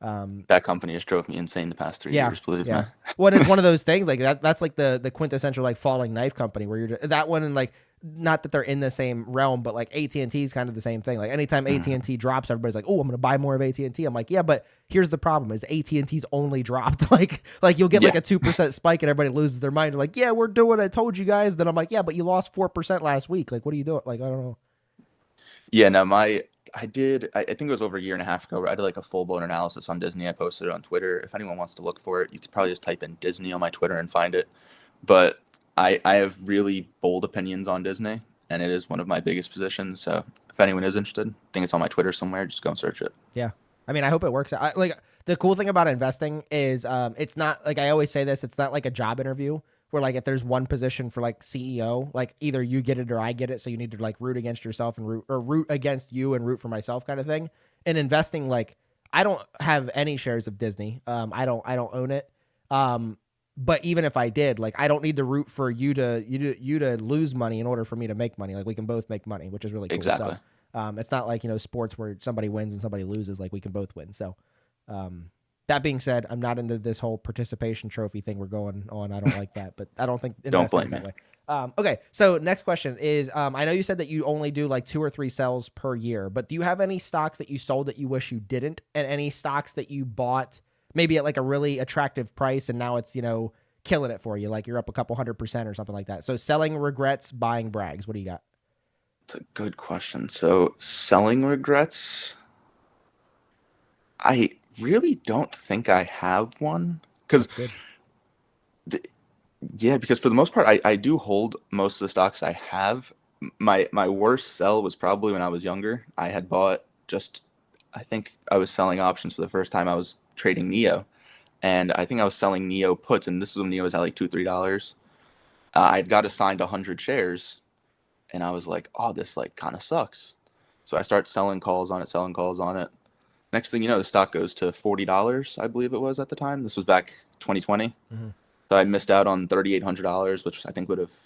That company has drove me insane the past three yeah, years. Believe me. yeah. Well, it's one of those things like that. That's like the quintessential like falling knife company where you're that one and like not that they're in the same realm, but like AT&T is kind of the same thing. Like anytime AT&T drops, everybody's like, "Oh, I'm going to buy more of AT&T." I'm like, "Yeah, but here's the problem: is AT&T's only dropped like you'll get like Yeah, a 2% spike and everybody loses their mind. They're like, "Yeah, we're doing. It. I told you guys." Then I'm like, "Yeah, but you lost 4% last week. Like, what are you doing?" Like, I don't know. yeah. No, I did. I think it was over a year and a half ago. Where I did like a full blown analysis on Disney. I posted it on Twitter. If anyone wants to look for it, you could probably just type in Disney on my Twitter and find it. But I have really bold opinions on Disney, and it is one of my biggest positions. So if anyone is interested, I think it's on my Twitter somewhere. Just go and search it. Yeah. I mean, I hope it works. Like the cool thing about investing is it's not like I always say this, it's not like a job interview where like if there's one position for like CEO, like either you get it or I get it, so you need to like root against yourself and root against you and root for myself kind of thing. In investing, like I don't have any shares of Disney. I don't own it. Um but even if I did, like I don't need to root for you to lose money in order for me to make money. Like we can both make money, which is really cool. So Exactly. it's not like sports where somebody wins and somebody loses. Like we can both win. So that being said, I'm not into this whole participation trophy thing we're going on. I don't like that, but I don't think Don't investing is blame me. that way. Okay, so next question is: I know you said that you only do like 2 or 3 sales per year, but do you have any stocks that you sold that you wish you didn't, and any stocks that you bought maybe at like a really attractive price and now it's killing it for you, like you're up a couple 100% or something like that? So selling regrets, buying brags. What do you got? It's a good question. So selling regrets, I really don't think I have one. Because That's good. yeah, because for the most part, I do hold most of the stocks I have. My worst sell was probably when I was younger. I had bought just, I think I was selling options for the first time. I was trading Neo, and I think I was selling Neo puts, and this is when Neo was at like $2, $3. I'd got assigned 100 shares, and I was like, oh, this like kind of sucks. So I start selling calls on it, selling calls on it. Next thing you know, the stock goes to $40, I believe it was at the time. This was back 2020. Mm-hmm. So I missed out on $3,800, which I think would have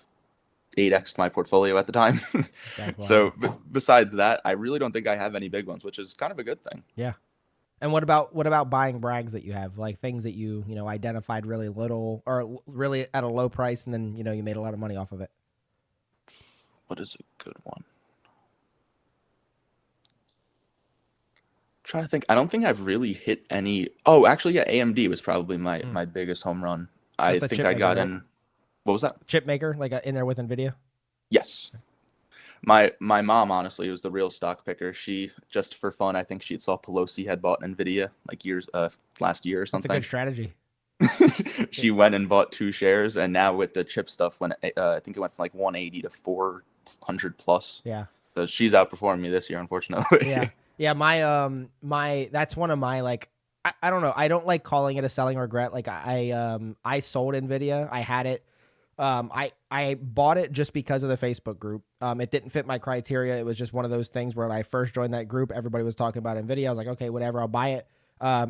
8x my portfolio at the time. That's wild. So besides that, I really don't think I have any big ones, which is kind of a good thing. Yeah. And what about buying brags that you have, like things that you identified really little or really at a low price, and then you made a lot of money off of it? What is a good one? Trying to think. I don't think I've really hit any. Oh, actually, yeah, AMD was probably my Mm. my biggest home run. That's I the think chip I maker, got right? in. What was that? Chip maker, like in there with Nvidia. Yes. My mom honestly was the real stock picker. She just for fun, I think she saw Pelosi had bought Nvidia like years last year or That's a good something. strategy. She went and bought 2 shares, and now with the chip stuff, when I think it went from like 180 to 400 plus. Yeah. So she's outperforming me this year, unfortunately. Yeah. Yeah, my that's one of my like I don't know. I don't like calling it a selling regret. Like I sold Nvidia. I had it. I bought it just because of the Facebook group. It didn't fit my criteria. It was just one of those things where when I first joined that group, everybody was talking about Nvidia. I was like, okay, whatever, I'll buy it.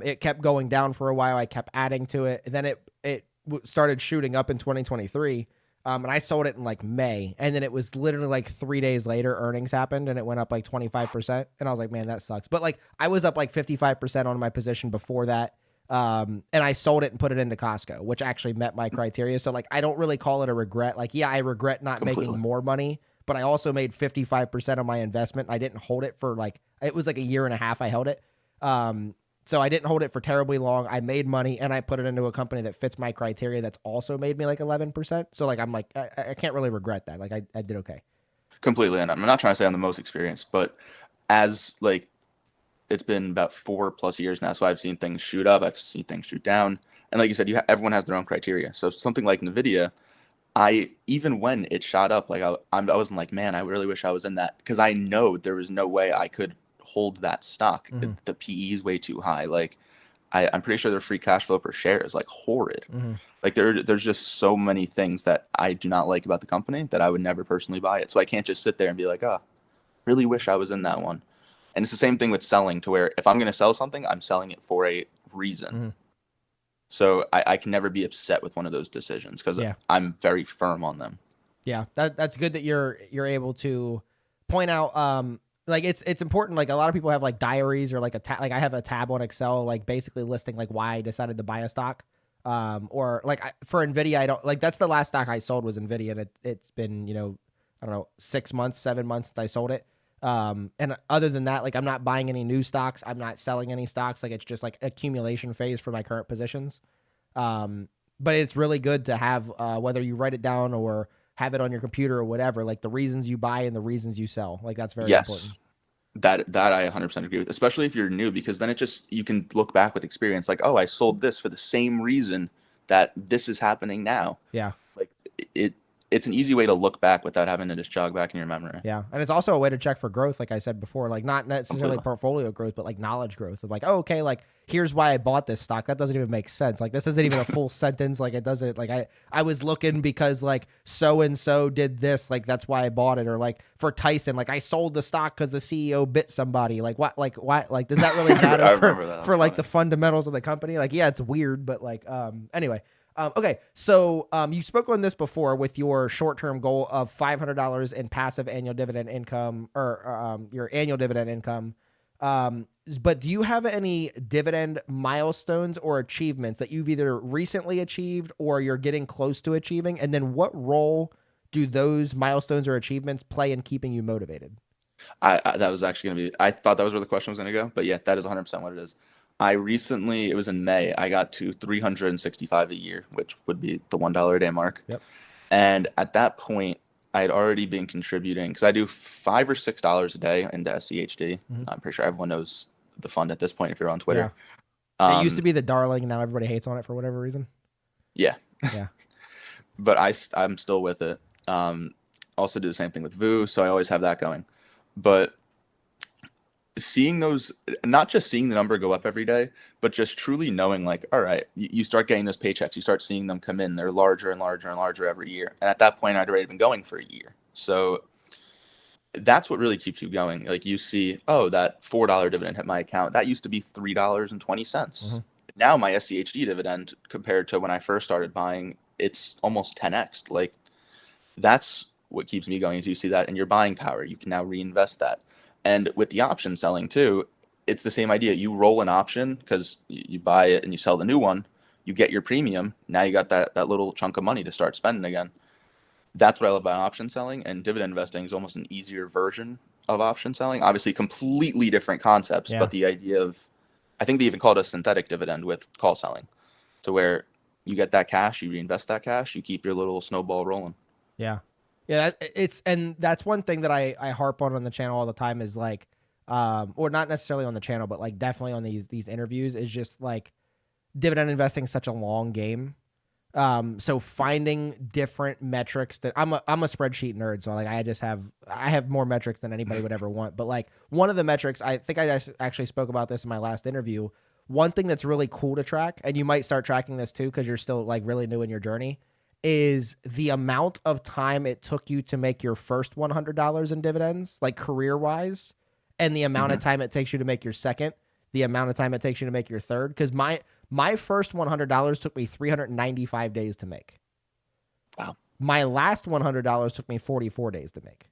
It kept going down for a while. I kept adding to it. And then it started shooting up in 2023. And I sold it in like May, and then it was literally like 3 days later, earnings happened, and it went up like 25%. And I was like, man, that sucks. But like, I was up like 55% on my position before that. And I sold it and put it into Costco, which actually met my criteria. So like, I don't really call it a regret. Like, yeah, I regret not making Completely. more money, but I also made 55% of my investment. I didn't hold it for like, it was like a year and a half I held it. So I didn't hold it for terribly long. I made money and I put it into a company that fits my criteria that's also made me like 11%. So like, I'm like, I can't really regret that. Like I did okay. Completely. And I'm not trying to say I'm the most experienced, but as like it's been about 4+ years now, so I've seen things shoot up, I've seen things shoot down, and like you said, everyone has their own criteria. So something like Nvidia, I even when it shot up, like I wasn't like, man, I really wish I was in that because I know there was no way I could hold that stock. Mm-hmm. The PE is way too high. Like I'm pretty sure their free cash flow per share is like horrid. Mm-hmm. Like there's just so many things that I do not like about the company that I would never personally buy it. So I can't just sit there and be like, oh, really wish I was in that one. And it's the same thing with selling, to where if I'm going to sell something, I'm selling it for a reason. Mm-hmm. So I can never be upset with one of those decisions because Yeah. I'm very firm on them. Yeah, that's good that you're able to point out like it's important. Like a lot of people have like diaries or like like I have a tab on Excel like basically listing like why I decided to buy a stock. Or like for Nvidia, I don't like that's the last stock I sold was Nvidia, and it's been I don't know 6 months, 7 months since I sold it. And other than that, like I'm not buying any new stocks. I'm not selling any stocks. Like it's just like accumulation phase for my current positions. Um, but it's really good to have whether you write it down or have it on your computer or whatever, like the reasons you buy and the reasons you sell. Like that's very important. Yes, that I 100% agree with, especially if you're new, because then it just you can look back with experience, like, oh, I sold this for the same reason that this is happening now. Yeah. Like it, it's an easy way to look back without having to just jog back in your memory. Yeah. And it's also a way to check for growth, like I said before, like not necessarily Completely. portfolio growth, but like knowledge growth of like, oh, okay, like here's why I bought this stock. That doesn't even make sense. Like this isn't even a full sentence. Like it doesn't like I was looking because like so and so did this, like that's why I bought it. Or like for Tyson, like I sold the stock because the CEO bit somebody. Like what like why like does that really matter I for remember that. for That's like funny. the fundamentals of the company? Like, yeah, it's weird, but like anyway. Okay, so you spoke on this before with your short-term goal of $500 in passive annual dividend income, or your annual dividend income. But do you have any dividend milestones or achievements that you've either recently achieved or you're getting close to achieving? And then what role do those milestones or achievements play in keeping you motivated? I that was actually gonna be. I thought that was where the question was gonna go, but yeah, that is 100% what it is. I recently, it was in May, I got to 365 a year, which would be the $1 a day mark. Yep. And at that point, I had already been contributing because I do $5 or $6 a day into SCHD. Mhm. I'm pretty sure everyone knows the fund at this point if you're on Yeah. Twitter. It used to Um, be the darling, and now everybody hates on it for whatever reason. yeah, Yeah. but I'm still with it. Also do the same thing with VU, so I always have that going. But seeing those, not just seeing the number go up every day, but just truly knowing, like, all right, you start getting those paychecks, you start seeing them come in, they're larger and larger and larger every year. And at that point, I'd already been going for a year. So that's what really keeps you going. Like you see, oh, that $4 dividend hit my account. That used to be $3.20. Mhm. Now my SCHD dividend, compared to when I first started buying, it's almost 10x. Like that's what keeps me going, is you see that in your buying power. You can now reinvest that. And with the option selling too, it's the same idea. You roll an option because you buy it and you sell the new one. You get your premium. Now you got that little chunk of money to start spending again. that's what I love about option selling, and dividend investing is almost an easier version of option selling. Obviously, completely different concepts, Yeah. but the idea of, I think they even call it a synthetic dividend with call selling, to where you get that cash, you reinvest that cash, you keep your little snowball rolling. Yeah. Yeah, and that's one thing that I harp on the channel all the time is like or not necessarily on the channel, but like definitely on these interviews is just like dividend investing is such a long game. So finding different metrics that I'm a spreadsheet nerd, so like I have more metrics than anybody would ever want. But like one of the metrics, I think I just actually spoke about this in my last interview. One thing that's really cool to track, and you might start tracking this too because you're still like really new in your journey, is the amount of time it took you to make your first $100 in dividends, like career wise, and the amount of Hmm. time it takes you to make your second, the amount of time it takes you to make your third. Because my first $100 took me 395 days to make. Wow. My last $100 took me 44 days to make.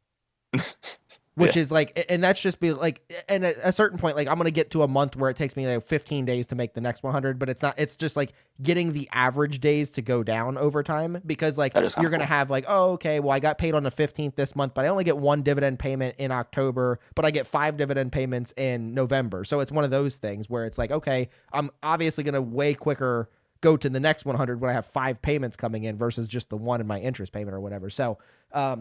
Which Yeah, is like, and that's just be like, and at a certain point, like I'm gonna get to a month where it takes me like 15 days to make the next 100, but it's not. It's just like getting the average days to go down over time because like that is kind you're of gonna cool. have like, oh, okay, well I got paid on the 15th this month, but I only get one dividend payment in October, but I get 5 dividend payments in November. So it's one of those things where it's like, okay, I'm obviously gonna way quicker go to the next 100 when I have 5 payments coming in versus just the one in my interest payment or whatever. So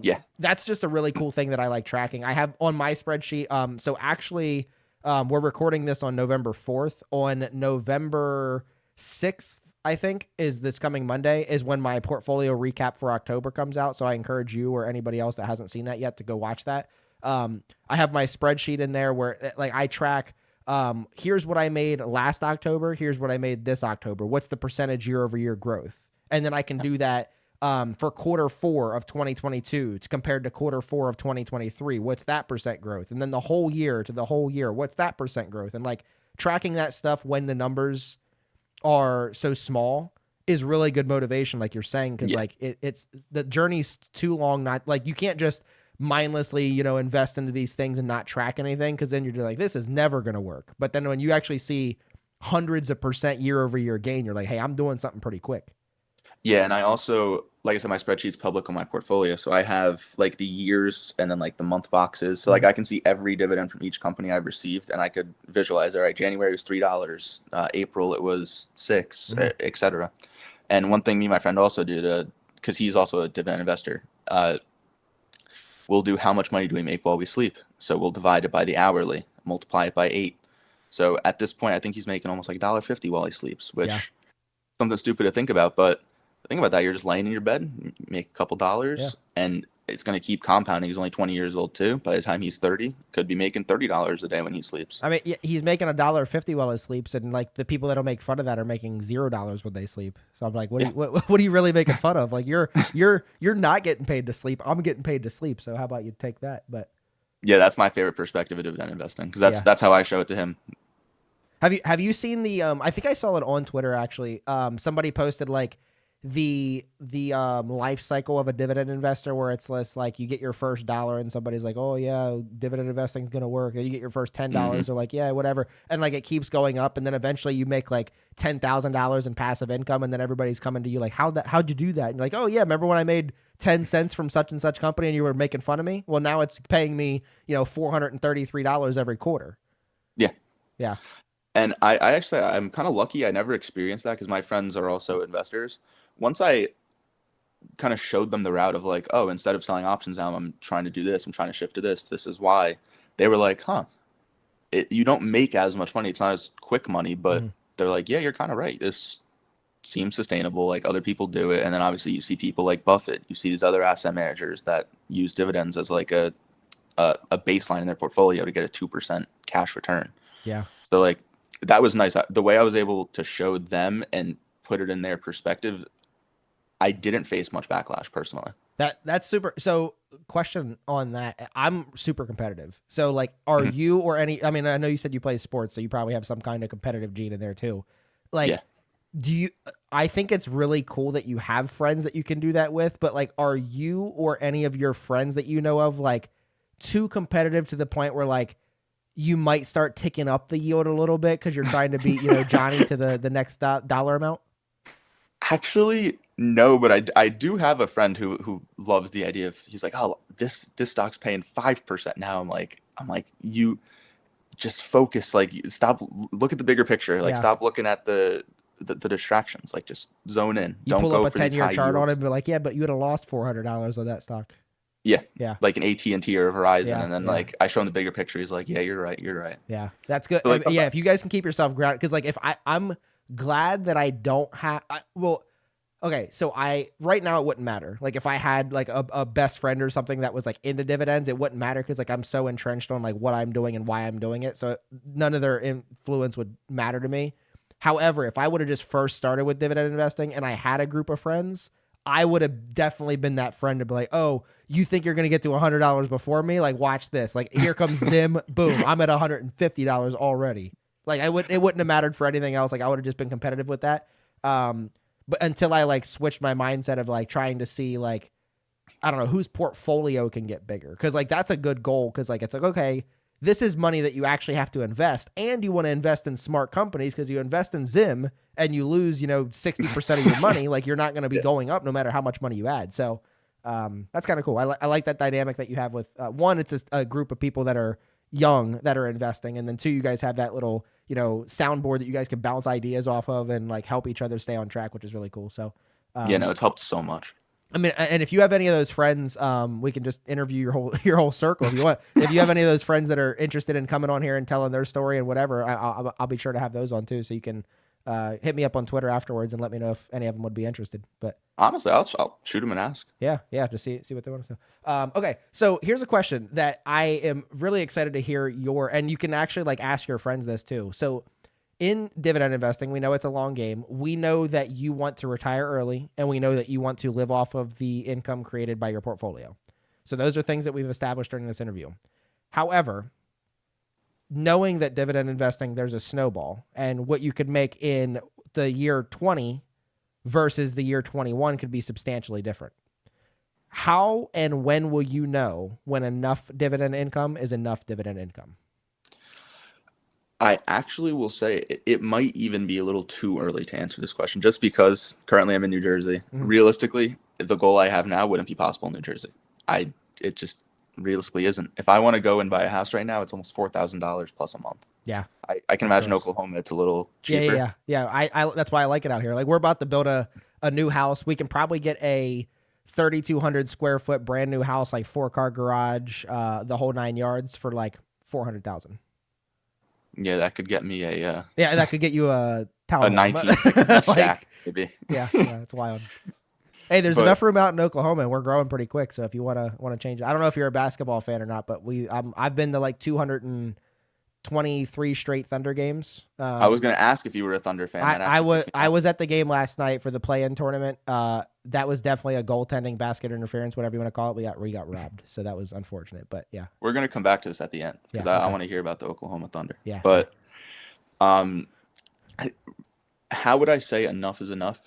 Yeah. that's just a really cool thing that I like tracking. I have on my spreadsheet. So actually, we're recording this on November 4th. On November 6th, I think, is this coming Monday, is when my portfolio recap for October comes out. So I encourage you or anybody else that hasn't seen that yet to go watch that. I have my spreadsheet in there where like I track. Here's what I made last October. Here's what I made this October. What's the percentage year over year growth? And then I can do that for quarter four of 2022 it's compared to quarter four of 2023. What's that percent growth? And then the whole year to the whole year, what's that percent growth? And like tracking that stuff when the numbers are so small is really good motivation, like you're saying, because Yeah. like it's the journey's too long. Not like you can't just mindlessly, invest into these things and not track anything because then you're just like, this is never going to work. But then when you actually see hundreds of percent year over year gain, you're like, hey, I'm doing something pretty quick. Yeah, and I also, like I said, my spreadsheet's public on my portfolio, so I have like the years and then like the month boxes. So like Mhm. I can see every dividend from each company I've received, and I could visualize. All right, January was $3, April it was 6, Mhm. etc. And one thing me and my friend also do to, because he's also a dividend investor, we'll do how much money do we make while we sleep. So we'll divide it by the hourly, multiply it by 8. So at this point, I think he's making almost like $1.50 while he sleeps, Yeah. which something stupid to think about, but think about that. You're just laying in your bed, make a couple Yeah. dollars, and it's going to keep compounding. He's only 20 years old too. By the time he's 30, could be making $30 a day when he sleeps. I mean, he's making $1.50 while he sleeps, and like the people that'll make fun of that are making $0 when they sleep. So I'm like, Yeah, what are you really making fun of? Like you're not getting paid to sleep. I'm getting paid to sleep. So how about you take that? But yeah, that's my favorite perspective of dividend investing because that's yeah, that's how I show it to him. have you seen the I think I saw it on Twitter actually. Somebody posted like the life cycle of a dividend investor where it's less like you get your first dollar and somebody's like, oh yeah, dividend investing's gonna work. And you get your first $10, Hmm. they're like, yeah, whatever. And like it keeps going up and then eventually you make like $10,000 in passive income and then everybody's coming to you like, how'd you do that? And you're like, oh yeah, remember when I made 10 cents from such and such company and you were making fun of me? Well, now it's paying me, $433 every quarter. Yeah, Yeah. and I actually I'm kind of lucky. I never experienced that because my friends are also investors. Once I kind of showed them the route of like, oh, instead of selling options now, I'm trying to do this. I'm trying to shift to this. This is why. They were like, huh, you don't make as much money. It's not as quick money, but Mhm. they're like, yeah, you're kind of right. This seems sustainable. Like other people do it, and then obviously you see people like Buffett. You see these other asset managers that use dividends as like a baseline in their portfolio to get a 2% cash return. Yeah. So like that was nice. The way I was able to show them and put it in their perspective, I didn't face much backlash personally. That's super. So, question on that. I'm super competitive. So, like, are Mhm. you or any? I mean, I know you said you play sports, so you probably have some kind of competitive gene in there too. Like, Yeah. do you? I think it's really cool that you have friends that you can do that with. But like, are you or any of your friends that you know of like too competitive to the point where like you might start ticking up the yield a little bit because you're trying to beat Johnny to the next dollar amount? Actually, No, but I do have a friend who loves the idea of, he's like, oh, this stock's paying 5% now. I'm like, you just focus, like, stop, look at the bigger picture, like Yeah. stop looking at the distractions, like just zone in. You Don't pull up go a for these 10-year high chart on it yields. and be like, yeah, but you would have lost $400 on that stock. Yeah, Yeah. like an AT&T or a Verizon, Yeah. and then Yeah. like I show him the bigger picture. He's like, yeah, you're right, you're right. Yeah. That's good. So like Yeah. If you sometimes, guys can keep yourself grounded, because like if I'm glad that I don't have, well, okay, so right now it wouldn't matter. Like if I had like a best friend or something that was like into dividends, it wouldn't matter because like I'm so entrenched on like what I'm doing and why I'm doing it. So none of their influence would matter to me. However, if I would have just first started with dividend investing and I had a group of friends, I would have definitely been that friend to be like, oh, you think you're gonna get to $100 before me? Like watch this. Like here comes Zim, boom, I'm at $150 already. Like it wouldn't have mattered for anything else. Like I would have just been competitive with that. But until I like switched my mindset of like trying to see like I don't know whose portfolio can get bigger because like that's a good goal because like it's like okay, this is money that you actually have to invest and you want to invest in smart companies because you invest in Zim and you lose 60% of your money, like you're not going to be yeah, going up no matter how much money you add. So that's kind of cool. I like that dynamic that you have with one, it's a group of people that are young that are investing, and then two, you guys have that little soundboard that you guys can bounce ideas off of and like help each other stay on track, which is really cool. So yeah, no, it's helped so much. I mean, and if you have any of those friends, we can just interview your whole circle if you want. If you have any of those friends that are interested in coming on here and telling their story and whatever, I'll be sure to have those on too. So you can hit me up on Twitter afterwards and let me know if any of them would be interested. But Honestly, I'll shoot him and ask. yeah, just see what they want to know. Okay, so here's a question that I am really excited to hear and you can actually like ask your friends this too. So in dividend investing, we know it's a long game. We know that you want to retire early, and we know that you want to live off of the income created by your portfolio. So those are things that we've established during this interview. However, knowing that dividend investing, there's a snowball, and what you could make in the year 20 versus the year 21 could be substantially different. How and when will you know when enough dividend income is enough dividend income? I actually will say it might even be a little too early to answer this question, just because currently I'm in New Jersey. Mhm. Realistically, the goal I have now wouldn't be possible in New Jersey. It just realistically isn't. If I want to go and buy a house right now, it's almost $4,000 plus a month. Yeah, I can that's imagine gross. Oklahoma, it's a little Yeah, cheaper. I that's why I like it out here. Like we're about to build a new house. We can probably get a 3,200 square foot brand new house, like 4-car garage, the whole 9 yards for like 400,000. Yeah, that could get me Yeah, that could get you a a townhome. 1960s shack, Like, maybe. yeah, it's wild. Hey, there's But enough room out in Oklahoma, and we're growing pretty quick. So if you wanna change it, I don't know if you're a basketball fan or not, but I've been to like 223 straight Thunder games. I was gonna ask if you were a Thunder fan. That actually makes me I was happy. at the game last night for the play-in tournament. That was definitely a goaltending basket interference, whatever you want to call it. We got robbed, so that was unfortunate. But yeah, We're gonna come back to this at the end because yeah, I okay, want to hear about the Oklahoma Thunder. yeah, yeah. But um, how would I say enough is enough?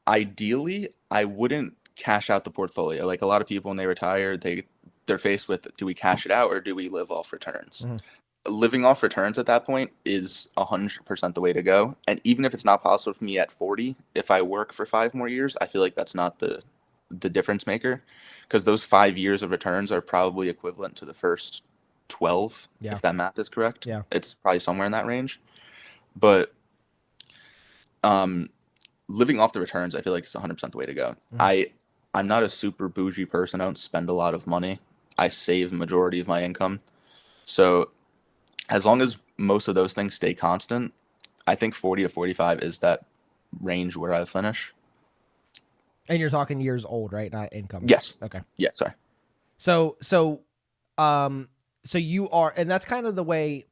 Ideally, I wouldn't cash out the portfolio. Like a lot of people when they retire, they're faced with, do we cash it out or do we live off returns? Mhm. Living off returns at that point is 100% the way to go. And even if it's not possible for me at 40, if I work for 5 more years, I feel like that's not the difference maker, because those 5 years of returns are probably equivalent to the first 12, Yeah, if that math is correct. yeah. It's probably somewhere in that range. But um, living off the returns, I feel like it's 100% the way to go. Mhm. I'm not a super bougie person. I don't spend a lot of money. I save majority of my income. So as long as most of those things stay constant, I think 40 to 45 is that range where I finish. And you're talking years old, right? Not income. Yes. Okay. Yeah, sorry. So so um so you are, and that's kind of the way.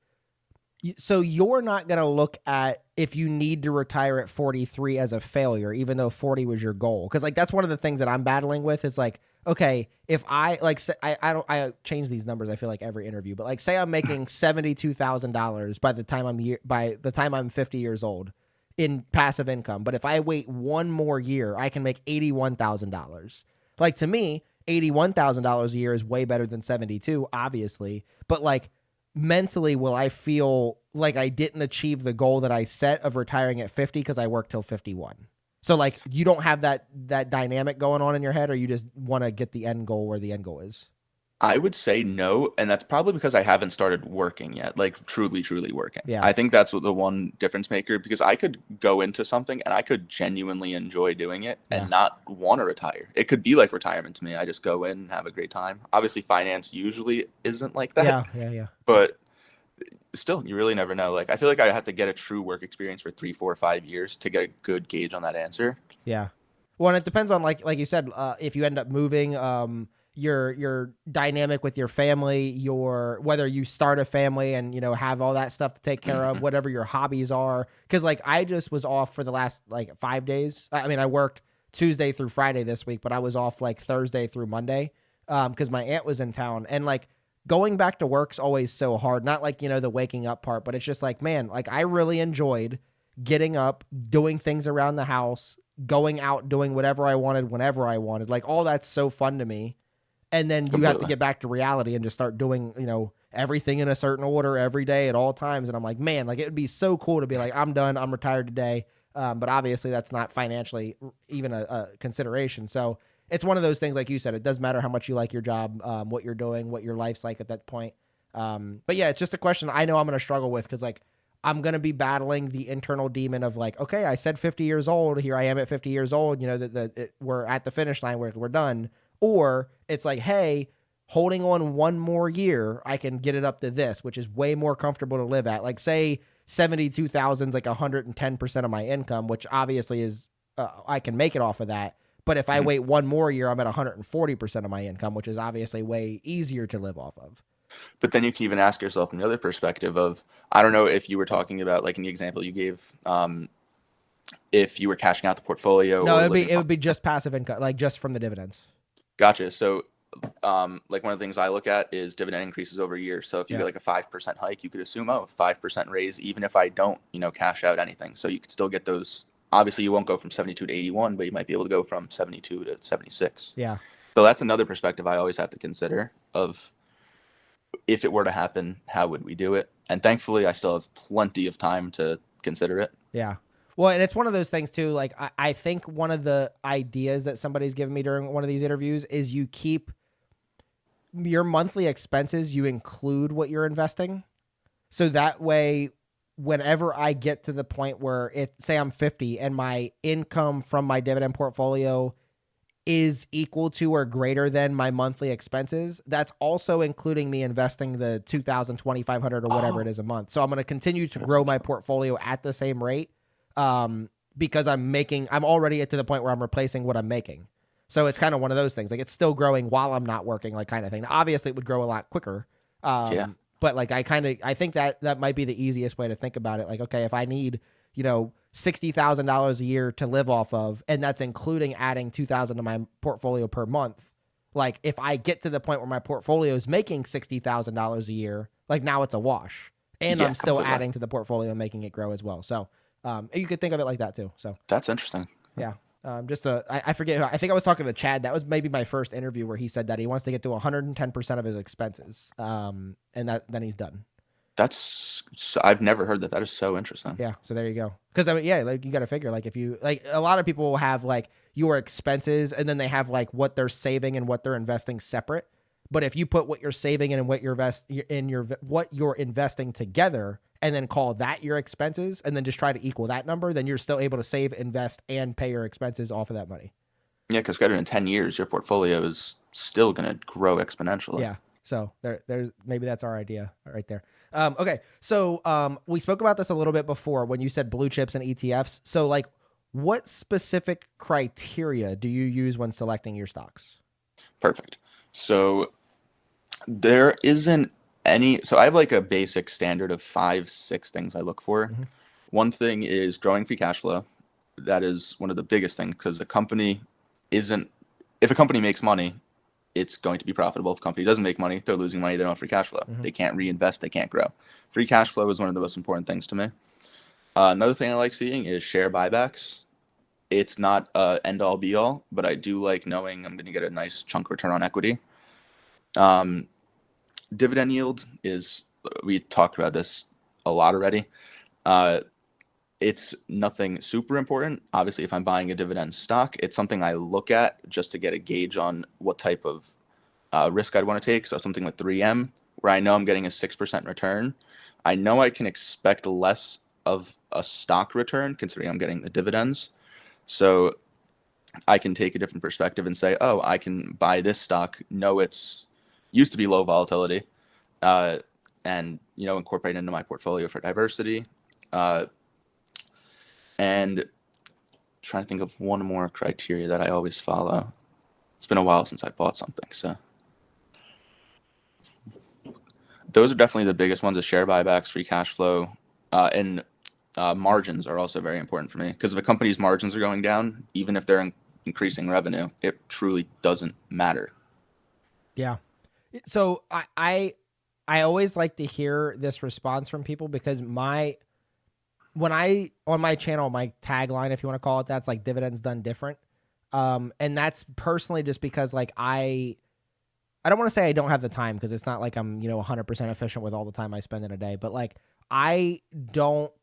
So you're not going to look at if you need to retire at 43 as a failure, even though 40 was your goal. Cause like, that's one of the things that I'm battling with is like, okay, if I like, say, I change these numbers. I feel like every interview, but like, say I'm making $72,000 by the time I'm 50 years old in passive income. But if I wait one more year, I can make $81,000. Like to me, $81,000 a year is way better than 72, obviously. But like, mentally, will I feel like I didn't achieve the goal that I set of retiring at 50 because I worked till 51? So like you don't have that dynamic going on in your head, or you just want to get the end goal where the end goal is. I would say no, and that's probably because I haven't started working yet, like truly, truly working. Yeah. I think that's what the one difference maker, because I could go into something and I could genuinely enjoy doing it Yeah. and not want to retire. It could be like retirement to me. I just go in and have a great time. Obviously, finance usually isn't like that, Yeah. Yeah. Yeah. but still, you really never know. Like, I feel like I have to get a true work experience for 3, 4, 5 years to get a good gauge on that answer. Yeah. Well, and it depends on like you said, if you end up moving, your dynamic with your family, your whether you start a family and have all that stuff to take care of, Mhm. whatever your hobbies are. Because like I just was off for the last like 5 days. I mean, I worked Tuesday through Friday this week, but I was off like Thursday through Monday, because my aunt was in town, and like going back to work's always so hard. Not like the waking up part, but it's just like man, like I really enjoyed getting up, doing things around the house, going out, doing whatever I wanted whenever I wanted. Like all that's so fun to me. And then you have to Completely. get back to reality and just start doing, everything in a certain order every day at all times. And I'm like, man, like it would be so cool to be like, I'm done, I'm retired today. But obviously that's not financially even a consideration. So it's one of those things, like you said, it does matter how much you like your job, what you're doing, what your life's like at that point. But yeah, it's just a question I know I'm going to struggle with because like I'm going to be battling the internal demon of like, okay, I said 50 years old. Here I am at 50 years old. We're at the finish line. We're done. Or it's like, hey, holding on one more year, I can get it up to this, which is way more comfortable to live at. Like, say 72,000 is like 110% of my income, which obviously is, I can make it off of that. But if I Mhm. wait one more year, I'm at 140% of my income, which is obviously way easier to live off of. But then you can even ask yourself from the other perspective of, I don't know if you were talking about, like in the example you gave, if you were cashing out the portfolio No, or it'd be living it off. would be just passive income, like just from the dividends. Gotcha. So, like one of the things I look at is dividend increases over a year. So if you get Yeah. like a 5% hike, you could assume, oh, 5% raise, even if I don't, cash out anything. So you could still get those. Obviously, you won't go from 72 to 81, but you might be able to go from 72 to 76. Yeah. So that's another perspective I always have to consider of, if it were to happen, how would we do it? And thankfully, I still have plenty of time to consider it. Yeah. Well, and it's one of those things too. Like I think one of the ideas that somebody's given me during one of these interviews is you keep your monthly expenses, you include what you're investing. So that way, whenever I get to the point where say I'm 50 and my income from my dividend portfolio is equal to or greater than my monthly expenses, that's also including me investing the 2,000, 2,500, or whatever it Oh, is a month. So I'm going to continue to grow my interesting. portfolio at the same rate, because I'm already to the point where I'm replacing what I'm making. So it's kind of one of those things. Like it's still growing while I'm not working, like kind of thing. Now, obviously, it would grow a lot quicker. Yeah. But like I think that might be the easiest way to think about it. Like, okay, if I need, $60,000 a year to live off of, and that's including adding 2,000 to my portfolio per month. Like if I get to the point where my portfolio is making $60,000 a year, like now it's a wash, and Yeah, I'm still completely. adding to the portfolio and making it grow as well. So you could think of it like that too. So That's interesting. yeah. I forget. I think I was talking to Chad. That was maybe my first interview where he said that he wants to get to 110% of his expenses. And then he's done. I've never heard that. That is so interesting. Yeah. So there you go. Because I mean, yeah, like you got to figure like if you like a lot of people will have like your expenses and then they have like what they're saving and what they're investing separate. But if you put what you're saving and what what you're investing together and then call that your expenses and then just try to equal that number, then you're still able to save, invest, and pay your expenses off of that money. Yeah, because greater than 10 years, your portfolio is still going to grow exponentially. Yeah. So there's maybe that's our idea right there. Okay. So we spoke about this a little bit before when you said blue chips and ETFs. So like, what specific criteria do you use when selecting your stocks? Perfect. So there isn't so I have like a basic standard of 5, 6 things I look for. Mm-hmm. One thing is growing free cash flow. That is one of the biggest things because isn't, if a company makes money, it's going to be profitable. If a company doesn't make money, they're losing money, they don't have free cash flow. Mm-hmm. They can't reinvest, they can't grow. Free cash flow is one of the most important things to me. Another thing I like seeing is share buybacks. It's not end all be all, but I do like knowing I'm going to get a nice chunk return on equity. Um, Dividend yield is, we talked about this a lot already. Uh, It's nothing super important. Obviously, if I'm buying a dividend stock, it's something I look at just to get a gauge on what type of risk I'd want to take. So something with 3M, where I know I'm getting a 6% return. I know I can expect less of a stock return considering I'm getting the dividends. So I can take a different perspective and say, oh, I can buy this stock, know it's used to be low volatility, uh, and incorporate into my portfolio for diversity. Uh, and trying to think of one more criteria that I always follow. It's been a while since I bought something, so those are definitely the biggest ones: the share buybacks, free cash flow, and margins are also very important for me, because if a company's margins are going down, even if they're increasing revenue, it truly doesn't matter. Yeah. So I always like to hear this response from people because when I on my channel, my tagline, if you want to call it that's like dividends done different. And that's personally just because like I don't want to say I don't have the time because it's not like I'm, 100% efficient with all the time I spend in a day, but like I don't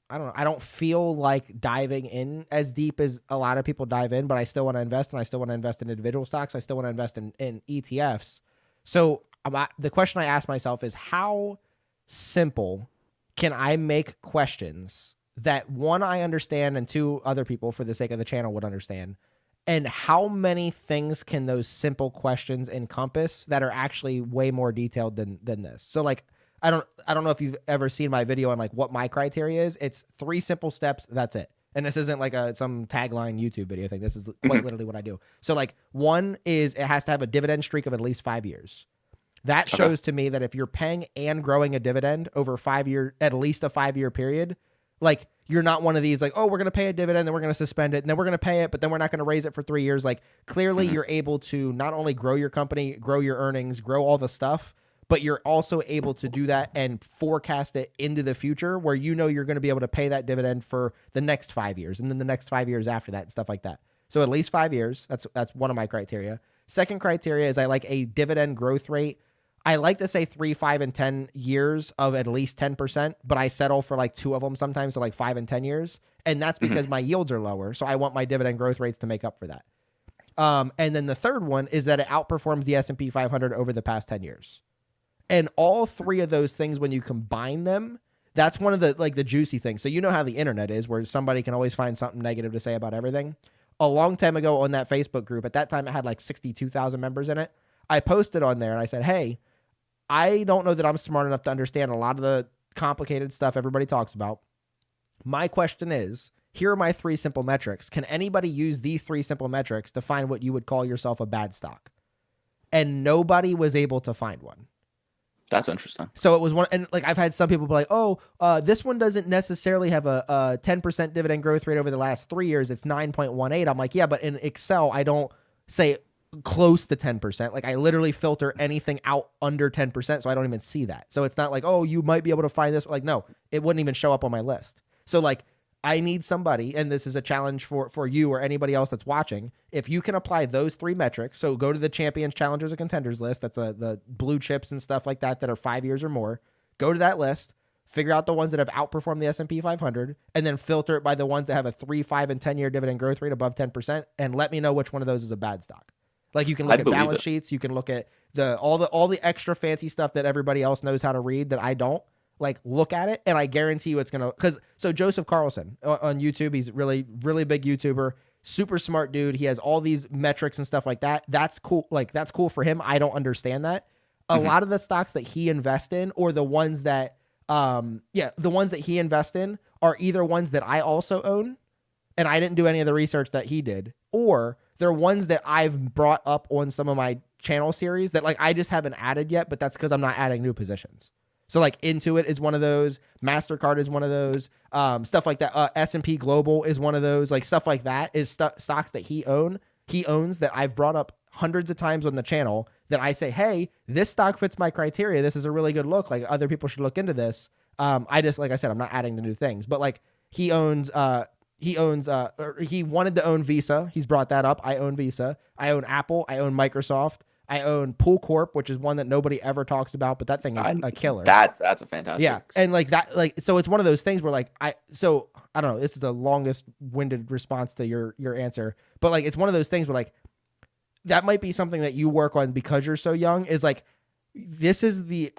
I don't know. I don't feel like diving in as deep as a lot of people dive in, but I still want to invest, and I still want to invest in individual stocks. I still want to invest in ETFs. So the question I ask myself is how simple can I make questions that one, I understand, and two, other people for the sake of the channel would understand? And how many things can those simple questions encompass that are actually way more detailed than this? So like I don't know if you've ever seen my video on like what my criteria is. It's 3 simple steps. That's it. And this isn't like some tagline YouTube video thing. This is quite literally what I do. So like one is it has to have a dividend streak of at least 5 years. That Okay. shows to me that if you're paying and growing a dividend over 5 year, at least a 5 year period, like you're not one of these like, oh, we're going to pay a dividend, then we're going to suspend it, and then we're going to pay it, but then we're not going to raise it for 3 years. Like clearly hmm you're able to not only grow your company, grow your earnings, grow all the stuff, but you're also able to do that and forecast it into the future where you're going to be able to pay that dividend for the next 5 years and then the next 5 years after that and stuff like that. So at least 5 years. That's one of my criteria. Second criteria is I like a dividend growth rate. I like to say 3, 5, and 10 years of at least 10%, but I settle for like 2 of them sometimes, so like 5 and 10 years. And that's hmm because my yields are lower. So I want my dividend growth rates to make up for that. And then the third one is that it outperforms the S&P 500 over the past 10 years. And all 3 of those things, when you combine them, that's one of the juicy things. So you know how the internet is, where somebody can always find something negative to say about everything. A long time ago on that Facebook group, at that time it had like 62,000 members in it. I posted on there and I said, hey, I don't know that I'm smart enough to understand a lot of the complicated stuff everybody talks about. My question is, here are my 3 simple metrics. Can anybody use these 3 simple metrics to find what you would call yourself a bad stock? And nobody was able to find one. That's interesting. So it was one, and like I've had some people be like, "Oh, this one doesn't necessarily have a 10% dividend growth rate over the last 3 years. It's 9.18." I'm like, "Yeah, but in Excel, I don't say close to 10%. Like I literally filter anything out under 10%, so I don't even see that. So it's not like, oh, you might be able to find this. Like, no, it wouldn't even show up on my list. So like I need somebody, and this is a challenge for you or anybody else that's watching. If you can apply those 3 metrics, so go to the champions, challengers, and contenders list. That's the blue chips and stuff like that are 5 years or more. Go to that list, figure out the ones that have outperformed the S&P 500, and then filter it by the ones that have a 3, 5, and 10-year dividend growth rate above 10%, and let me know which one of those is a bad stock. Like you can I look at believe balance it. sheets, you can look at all the extra fancy stuff that everybody else knows how to read that I don't. Like look at it, and I guarantee you it's gonna. Because so Joseph Carlson on YouTube, he's really really big YouTuber, super smart dude. He has all these metrics and stuff like that. That's cool. Like that's cool for him. I don't understand that. A hmm lot of the stocks that he invests in, or the ones that the ones that he invests in are either ones that I also own, and I didn't do any of the research that he did, or they're ones that I've brought up on some of my channel series that like I just haven't added yet, but that's because I'm not adding new positions. So like Intuit is one of those, MasterCard is one of those, stuff like that. S&P Global is one of those, like stuff like that is stocks that he owns that I've brought up hundreds of times on the channel that I say, hey, this stock fits my criteria. This is a really good look. Like other people should look into this. I just, like I said, I'm not adding the new things, but like he owns, or he wanted to own Visa. He's brought that up. I own Visa. I own Apple. I own Microsoft. I own Pool Corp, which is one that nobody ever talks about, but that thing is I, a killer. that's a Yeah. fantastic. And like that, like, so it's one of those things where like, I don't know, this is the longest winded response to your answer, but like, it's one of those things where like, that might be something that you work on because you're so young is like, this is the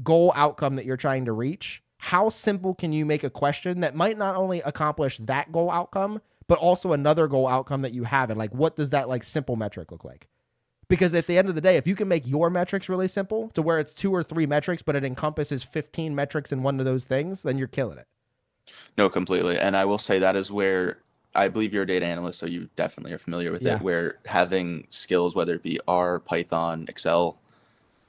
goal outcome that you're trying to reach. How simple can you make a question that might not only accomplish that goal outcome, but also another goal outcome that you have? And like, what does that like simple metric look like? Because at the end of the day, if you can make your metrics really simple to where it's 2 or 3 metrics, but it encompasses 15 metrics in one of those things, then you're killing it. No, completely. And I will say that is where I believe you're a data analyst, so you definitely are familiar with it, Yeah. where having skills, whether it be R, Python, Excel,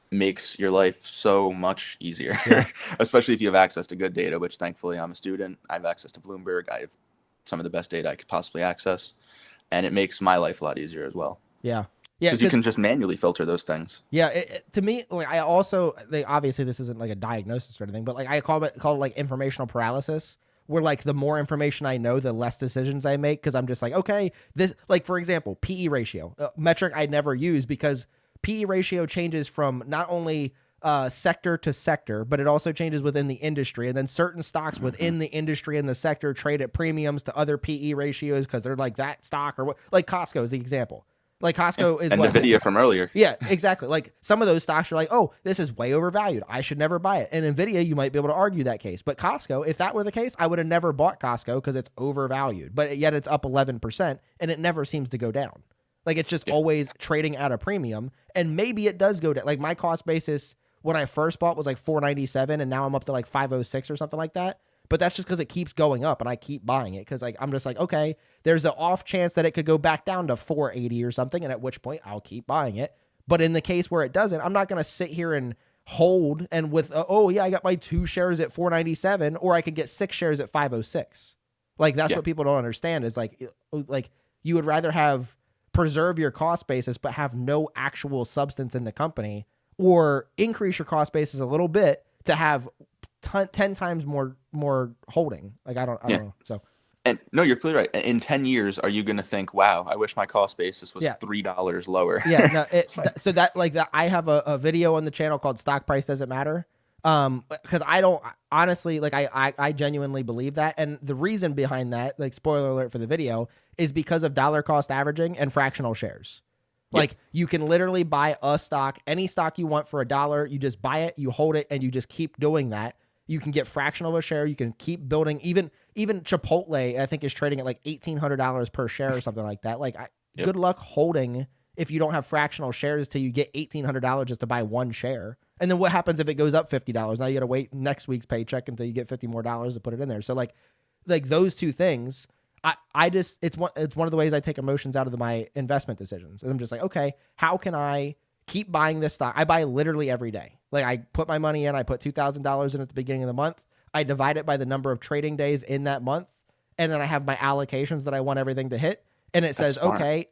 makes your life so much easier, Yeah. especially if you have access to good data, which thankfully I'm a student. I have access to Bloomberg. I have some of the best data I could possibly access, and it makes my life a lot easier as well Yeah. Yeah. because you Because can just manually filter those things. yeah, to me, like I also, they obviously this isn't like a diagnosis or anything, but like I call it like informational paralysis, where like the more information I know, the less decisions I make because I'm just like, okay, this, like for example, PE ratio, metric I never use because PE ratio changes from not only sector to sector, but it also changes within the industry, and then certain stocks within the industry and the sector trade at premiums to other PE ratios because they're like that stock or what. Like Costco is the example. Like Yeah. Costco is And what. NVIDIA from earlier. Yeah, exactly. Like some of those stocks are like, oh, this is way overvalued. I should never buy it. And Nvidia, you might be able to argue that case. But Costco, if that were the case, I would have never bought Costco because it's overvalued. But yet it's up 11% and it never seems to go down. Like it's just Yeah. always trading at a premium. And maybe it does go down. Like my cost basis when I first bought was like 497 and now I'm up to like 506 or something like that. But that's just because it keeps going up and I keep buying it because like I'm just like, okay, there's an off chance that it could go back down to 480 or something, and at which point I'll keep buying it. But in the case where it doesn't, I'm not going to sit here and hold and with oh yeah, I got my 2 shares at 497, or I could get 6 shares at 506. Like that's Yeah. what people don't understand is like you would rather have preserve your cost basis but have no actual substance in the company, or increase your cost basis a little bit to have 10 times more holding. Like I don't Yeah. know. So And no, you're clearly right. In 10 years, are you going to think, wow, I wish my cost basis was yeah. $3 lower? Yeah, no. So that like that, I have a video on the channel called "Stock Price Doesn't Matter," because I don't honestly like I genuinely believe that, and the reason behind that, like spoiler alert for the video, is because of dollar cost averaging and fractional shares. Like you can literally buy a stock, any stock you want for $1. You just buy it, you hold it, and you just keep doing that. You can get fractional of a share. You can keep building. Even Chipotle, I think, is trading at like $1,800 per share or something like that. Like, good luck holding if you don't have fractional shares till you get $1,800 just to buy one share. And then what happens if it goes up $50? Now you got to wait next week's paycheck until you get $50 more to put it in there. So like those two things, I just it's one of the ways I take emotions out of my investment decisions. And I'm just like, okay, how can I keep buying this stock? I buy literally every day. Like I put my money in, I put $2,000 in at the beginning of the month. I divide it by the number of trading days in that month, and then I have my allocations that I want everything to hit. And it says, okay,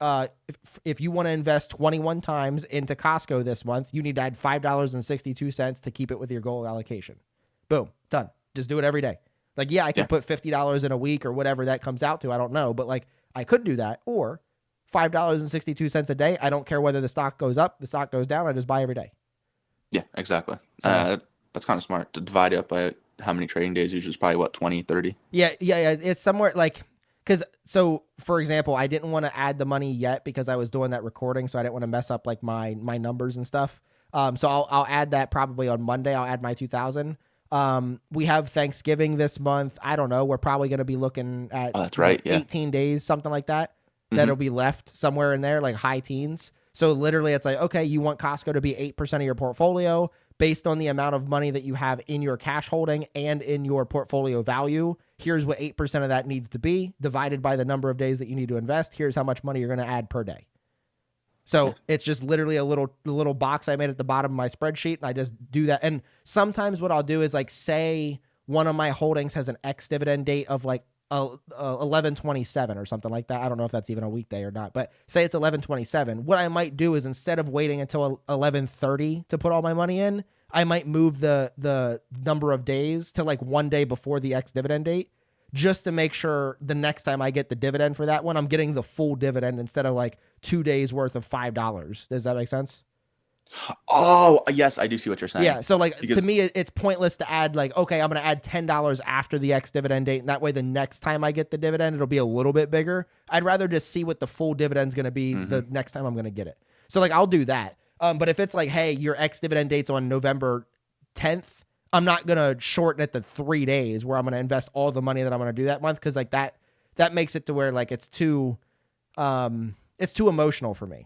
if you want to invest 21 times into Costco this month, you need to add $5.62 to keep it with your goal allocation. Boom, done. Just do it every day. Like, yeah, I could put $50 in a week or whatever that comes out to. I don't know. But like I could do that. Or $5.62 a day. I don't care whether the stock goes up, the stock goes down. I just buy every day. Yeah, exactly. So, That's kind of smart to divide it up by how many trading days. Usually it's probably what, 20, 30? Yeah. It's somewhere like, because so for example, I didn't want to add the money yet because I was doing that recording. So I didn't want to mess up like my numbers and stuff. So I'll add that probably on Monday. I'll add my 2,000. We have Thanksgiving this month. I don't know. We're probably going to be looking at Oh, that's right. Yeah. 18 days, something like that. That'll be left somewhere in there, like high teens. So literally it's like, okay, you want Costco to be 8% of your portfolio based on the amount of money that you have in your cash holding and in your portfolio value. Here's what 8% of that needs to be divided by the number of days that you need to invest. Here's how much money you're going to add per day. So it's just literally a little box I made at the bottom of my spreadsheet, and I just do that. And sometimes what I'll do is like say one of my holdings has an ex dividend date of like 11/27 or something like that. I don't know if that's even a weekday or not, but say it's 11/27. What I might do is instead of waiting until 11/30 to put all my money in, I might move the number of days to like one day before the ex dividend date, just to make sure the next time I get the dividend for that one, I'm getting the full dividend instead of like 2 days worth of $5. Does that make sense? Oh, yes, I do see what you're saying. Yeah, so like to Because me, it's pointless to add like, okay, I'm gonna add $10 after the X dividend date, and that way the next time I get the dividend, it'll be a little bit bigger. I'd rather just see what the full dividend's gonna be hmm the next time I'm gonna get it. So like I'll do that. But if it's like, hey, your X dividend date's on November 10th, I'm not gonna shorten it to 3 days where I'm gonna invest all the money that I'm gonna do that month because like that makes it to where like it's too emotional for me.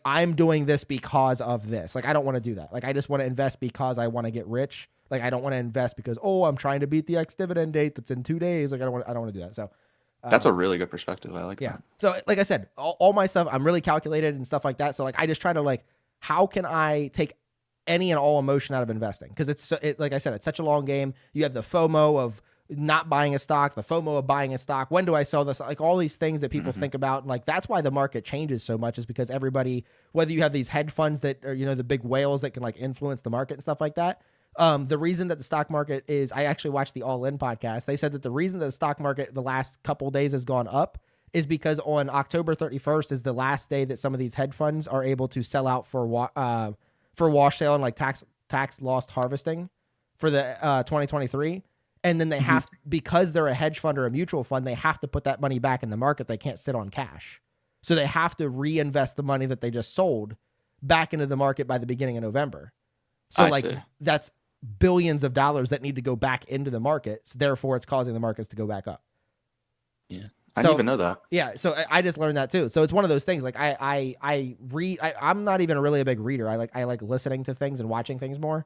I'm doing this because of this. Like I don't want to do that. Like I just want to invest because I want to get rich. Like I don't want to invest because I'm trying to beat the X dividend date that's in 2 days. Like I don't want to do that. So that's a um really good perspective. I like yeah. that. So like I said, all my stuff I'm really calculated and stuff like that. So like I just try to like how can I take any and all emotion out of investing because like I said, it's such a long game. You have the FOMO of not buying a stock, the FOMO of buying a stock. When do I sell this? Like all these things that people hmm think about. And like that's why the market changes so much is because everybody, whether you have these hedge funds that are, the big whales that can like influence the market and stuff like that. The reason that the stock market is, I actually watched the All In podcast. They said that the reason that the stock market the last couple of days has gone up is because on October 31st is the last day that some of these hedge funds are able to sell out for wash sale and like tax loss harvesting for the 2023. And then they hmm have, because they're a hedge fund or a mutual fund, they have to put that money back in the market. They can't sit on cash. So they have to reinvest the money that they just sold back into the market by the beginning of November. So I like see. that's billions of dollars that need to go back into the markets. Therefore, it's causing the markets to go back up. Yeah, I didn't So even know that. yeah, so I just learned that too. So it's one of those things. Like I read. I'm not even really a big reader. I like listening to things and watching things more.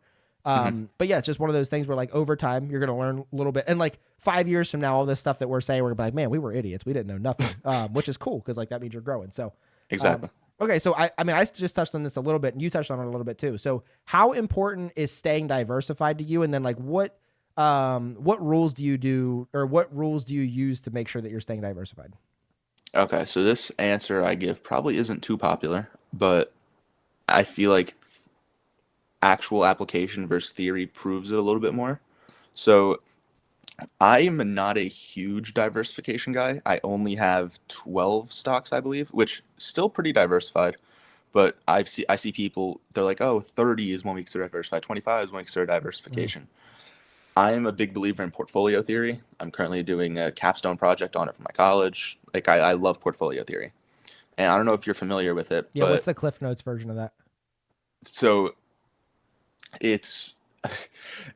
hmm But yeah, it's just one of those things where like over time you're gonna learn a little bit, and like 5 years from now, all this stuff that we're saying, we're gonna be like, man, we were idiots. We didn't know nothing. Which is cool because like that means you're growing. So, um, Exactly. okay, so I mean I just touched on this a little bit, and you touched on it a little bit too. So how important is staying diversified to you, and then like what rules do you do, or what rules do you use to make sure that you're staying diversified? Okay, so this answer I give probably isn't too popular, but I feel like actual application versus theory proves it a little bit more. So I am not a huge diversification guy. I only have 12 stocks, I believe, which still pretty diversified. But I see people, they're like, oh, 30 is when we consider diversified, 25 is when we consider Mhm. diversification. I am a big believer in portfolio theory. I'm currently doing a capstone project on it for my college. Like I love portfolio theory. And I don't know if you're familiar with it, Yeah, what's but the Cliff Notes version of that? so it's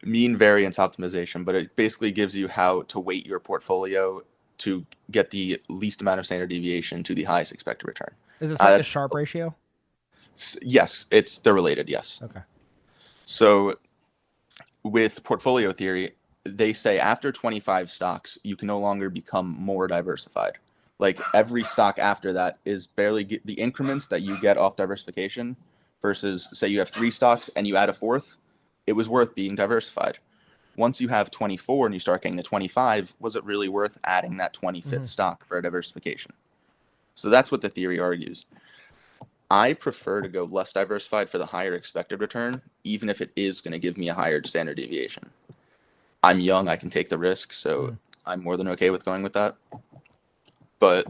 mean variance optimization, but it basically gives you how to weight your portfolio to get the least amount of standard deviation to the highest expected return. Is this like the That's Sharp ratio? yes, they're related. Yes. Okay. So with portfolio theory, they say after 25 stocks, you can no longer become more diversified. Like every stock after that is barely the increments that you get off diversification versus say you have three stocks and you add a fourth, it was worth being diversified. Once you have 24 and you start getting to 25, was it really worth adding that 25th Hmm. stock for a diversification? So that's what the theory argues. I prefer to go less diversified for the higher expected return, even if it is going to give me a higher standard deviation. I'm young, I can take the risk, so Hmm. I'm more than okay with going with that. But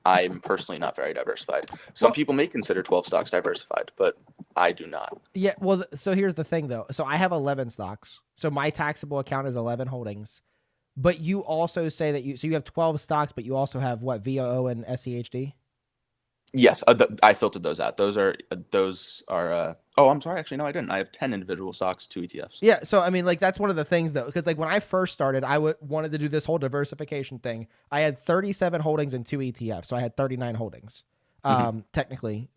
I'm personally not very diversified. Some Well, people may consider 12 stocks diversified, but I do not. yeah. Well, so here's the thing, though. So I have 11 stocks. So my taxable account is 11 holdings. But you also say that you have 12 stocks, but you also have what, VOO and SEHD? Yes, I filtered those out. Those are. Oh, I'm sorry. Actually, no, I didn't. I have 10 individual stocks, two ETFs. Yeah. So I mean, like that's one of the things though, because like when I first started, wanted to do this whole diversification thing. I had 37 holdings and two ETFs, so I had 39 holdings. hmm Technically,